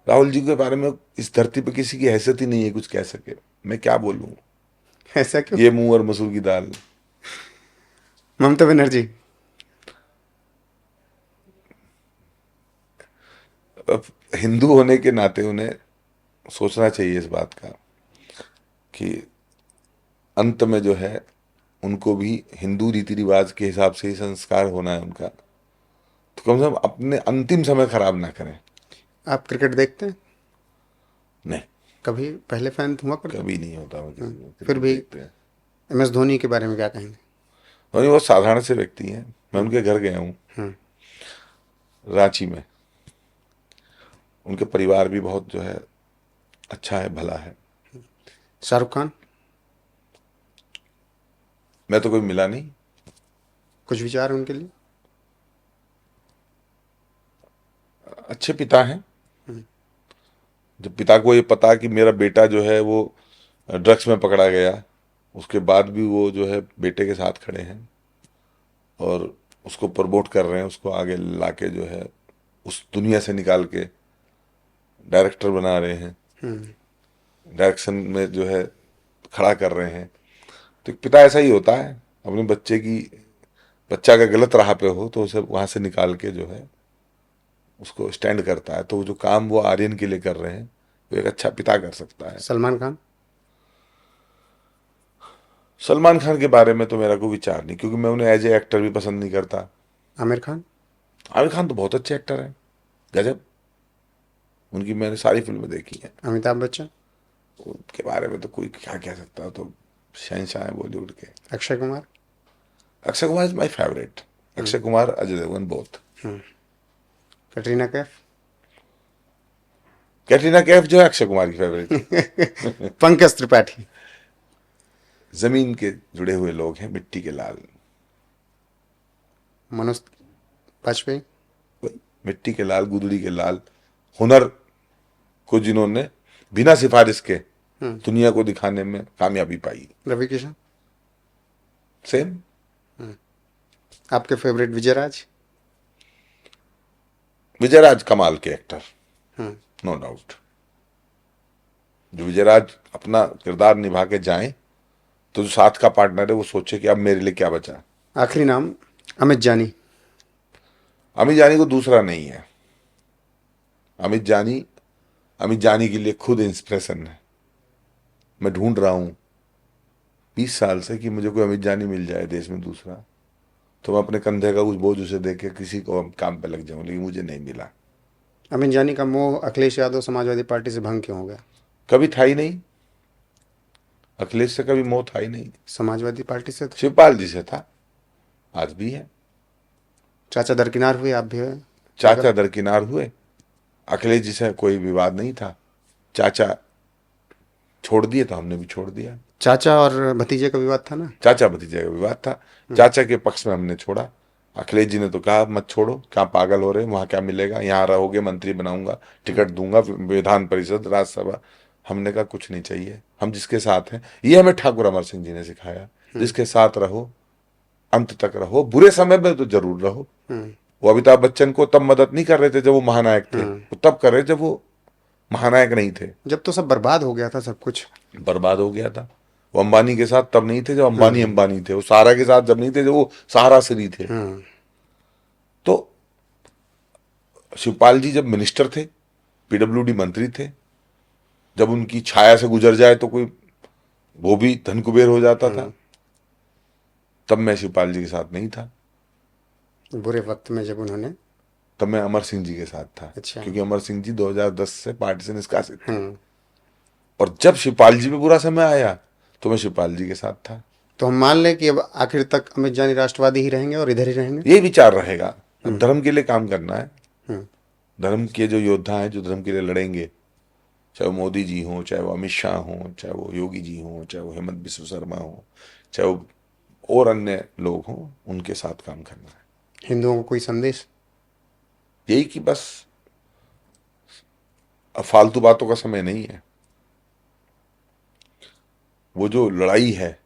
राहुल जी के बारे में इस धरती पे किसी की हैसियत ही नहीं है कुछ कह सके। मैं क्या बोलूँ, ऐसा क्यों? ये मुंह और मसूर की दाल। ममता बनर्जी? अब हिंदू होने के नाते उन्हें सोचना चाहिए इस बात का कि अंत में जो है उनको भी हिंदू रीति रिवाज के हिसाब से ही संस्कार होना है उनका, तो कम से कम अपने अंतिम समय खराब ना करें। आप क्रिकेट देखते हैं? नहीं, कभी पहले फैन हुआ करते? कभी नहीं होता मैं किसी को। फिर भी देखते हैं। MS धोनी के बारे में क्या कहेंगे? धोनी बहुत साधारण से व्यक्ति हैं। मैं उनके घर गया हूँ रांची में। उनके परिवार भी बहुत जो है अच्छा है, भला है। शाहरुख खान? मैं तो कोई मिला नहीं। कुछ विचार उनके लिए? अच्छे पिता हैं। जब पिता को ये पता कि मेरा बेटा जो है वो ड्रग्स में पकड़ा गया, उसके बाद भी वो जो है बेटे के साथ खड़े हैं और उसको प्रमोट कर रहे हैं, उसको आगे लाके जो है उस दुनिया से निकाल के डायरेक्टर बना रहे हैं, डायरेक्शन में जो है खड़ा कर रहे हैं। तो एक पिता ऐसा ही होता है, अपने बच्चा अगर गलत राह पे हो तो उसे वहां से निकाल के जो है उसको स्टैंड करता है। तो जो काम वो आर्यन के लिए कर रहे हैं वो एक अच्छा पिता कर सकता है। सलमान खान? सलमान खान के बारे में तो मेरा कोई विचार नहीं, क्योंकि मैं उन्हें एज ए एक्टर भी पसंद नहीं करता। आमिर खान? आमिर खान तो बहुत अच्छे एक्टर हैं, गजब। उनकी मैंने सारी फिल्में देखी हैं। अमिताभ बच्चन? उनके बारे में तो कोई क्या कह सकता है, तो शहंशाह है बॉलीवुड के। Akshay Kumar? Akshay Kumar is my favourite. Akshay Kumar, Ajay Devgn, both. Katrina Kaif? Katrina Kaif जो है अक्षय कुमार की फेवरेट। पंकज त्रिपाठी? जमीन के जुड़े हुए लोग हैं, मिट्टी के लाल। मनोज वाजपेयी? मिट्टी के लाल, गुदड़ी के लाल, हुनर को जिन्होंने बिना सिफारिश के दुनिया को दिखाने में कामयाबी पाई। रवि किशन? सेम। आपके फेवरेट विजयराज? विजयराज कमाल के एक्टर, नो डाउट। जो विजयराज अपना किरदार निभा के जाएं तो जो साथ का पार्टनर है वो सोचे कि अब मेरे लिए क्या बचा। आखिरी नाम अमित जानी? अमित जानी को दूसरा नहीं है। अमित जानी के लिए खुद इंस्पिरेशन है। मैं ढूंढ रहा हूं 20 साल से कि मुझे कोई अमित जानी मिल जाए देश में दूसरा, तो मैं अपने कंधे का कुछ बोझ उसे देके किसी को काम पे लग जाऊं, लेकिन मुझे नहीं मिला। अमित जानी का मोह अखिलेश यादव समाजवादी पार्टी से भंग क्यों हो गया? कभी था ही नहीं। अखिलेश से कभी मोह था ही नहीं। समाजवादी पार्टी से तो शिवपाल जी से था, आज भी है। चाचा दरकिनार हुए, आप भी हुए। चाचा दरकिनार हुए, अखिलेश जी से कोई विवाद नहीं था। चाचा छोड़ दिए तो हमने भी छोड़ दिया। चाचा और भतीजे का विवाद था ना? चाचा भतीजे का विवाद था, चाचा के पक्ष में हमने छोड़ा। अखिलेश जी ने तो कहा मत छोड़ो, क्या पागल हो रहे, वहां क्या मिलेगा, यहाँ रहोगे मंत्री बनाऊंगा, टिकट दूंगा, विधान परिषद, राज्यसभा। हमने कहा कुछ नहीं चाहिए, हम जिसके साथ हैं। ये हमें ठाकुर अमर सिंह जी ने सिखाया, जिसके साथ रहो अंत तक रहो, बुरे समय में तो जरूर रहो, वो अमिताभ बच्चन को तब मदद नहीं कर रहे थे जब वो महानायक थे, वो तब कर रहे जब वो महानायक नहीं थे। जब तो सब बर्बाद हो गया था, सब कुछ बर्बाद हो गया था। वो अंबानी के साथ तब नहीं थे जब अंबानी अंबानी थे, वो सहारा के साथ जब नहीं थे जब वो सहारा श्री थे। तो शिवपाल जी जब मिनिस्टर थे, पीडब्ल्यूडी मंत्री थे, जब उनकी छाया से गुजर जाए तो कोई वो भी धन कुबेर हो जाता था, तब मैं शिवपाल जी के साथ नहीं था। बुरे वक्त में जब उन्होंने, तब मैं अमर सिंह जी के साथ था। अच्छा। क्योंकि अमर सिंह जी 2010 से पार्टी से निष्कासित थे। और जब शिवपाल जी पे बुरा समय आया तो मैं शिवपाल जी के साथ था। तो हम मान लें कि अब आखिर तक अमित जानी राष्ट्रवादी ही रहेंगे और इधर ही रहेंगे। ये विचार रहेगा, धर्म के लिए काम करना है। धर्म के जो योद्धा हैं, जो धर्म के लिए लड़ेंगे, चाहे वो मोदी जी हों, चाहे वो अमित शाह हों, चाहे वो योगी जी हों, चाहे वो हेमंत बिस्व शर्मा हों, चाहे वो और अन्य लोग हों, उनके साथ काम करना है। हिंदुओं को कोई संदेश? यही कि बस अब फालतू बातों का समय नहीं है। वो जो लड़ाई है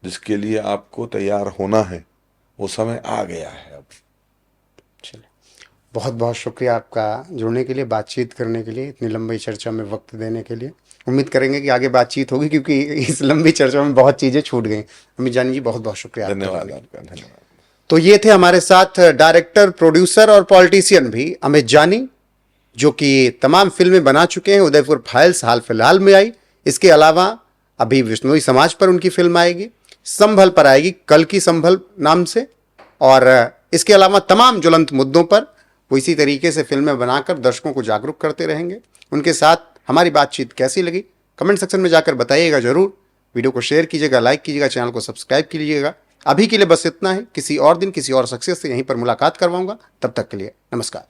जिसके लिए आपको तैयार होना है, वो समय आ गया है अब। चलिए, बहुत बहुत शुक्रिया आपका जुड़ने के लिए, बातचीत करने के लिए, इतनी लंबी चर्चा में वक्त देने के लिए। उम्मीद करेंगे कि आगे बातचीत होगी, क्योंकि इस लंबी चर्चा में बहुत चीज़ें छूट गई। अमित जानी जी, बहुत बहुत शुक्रिया। धन्यवाद आपका, धन्यवाद। तो ये थे हमारे साथ डायरेक्टर, प्रोड्यूसर और पॉलिटिशियन भी अमित जानी, जो कि तमाम फिल्में बना चुके हैं। उदयपुर फाइल्स हाल फिलहाल में आई। इसके अलावा अभी विश्नोई समाज पर उनकी फिल्म आएगी, संभल पर आएगी, कल की संभल नाम से। और इसके अलावा तमाम ज्वलंत मुद्दों पर वो इसी तरीके से फिल्में बनाकर दर्शकों को जागरूक करते रहेंगे। उनके साथ हमारी बातचीत कैसी लगी, कमेंट सेक्शन में जाकर बताइएगा जरूर। वीडियो को शेयर कीजिएगा, लाइक कीजिएगा, चैनल को सब्सक्राइब कीजिएगा। अभी के लिए बस इतना है। किसी और दिन किसी और शख्सियत से यहीं पर मुलाकात करवाऊंगा। तब तक के लिए नमस्कार।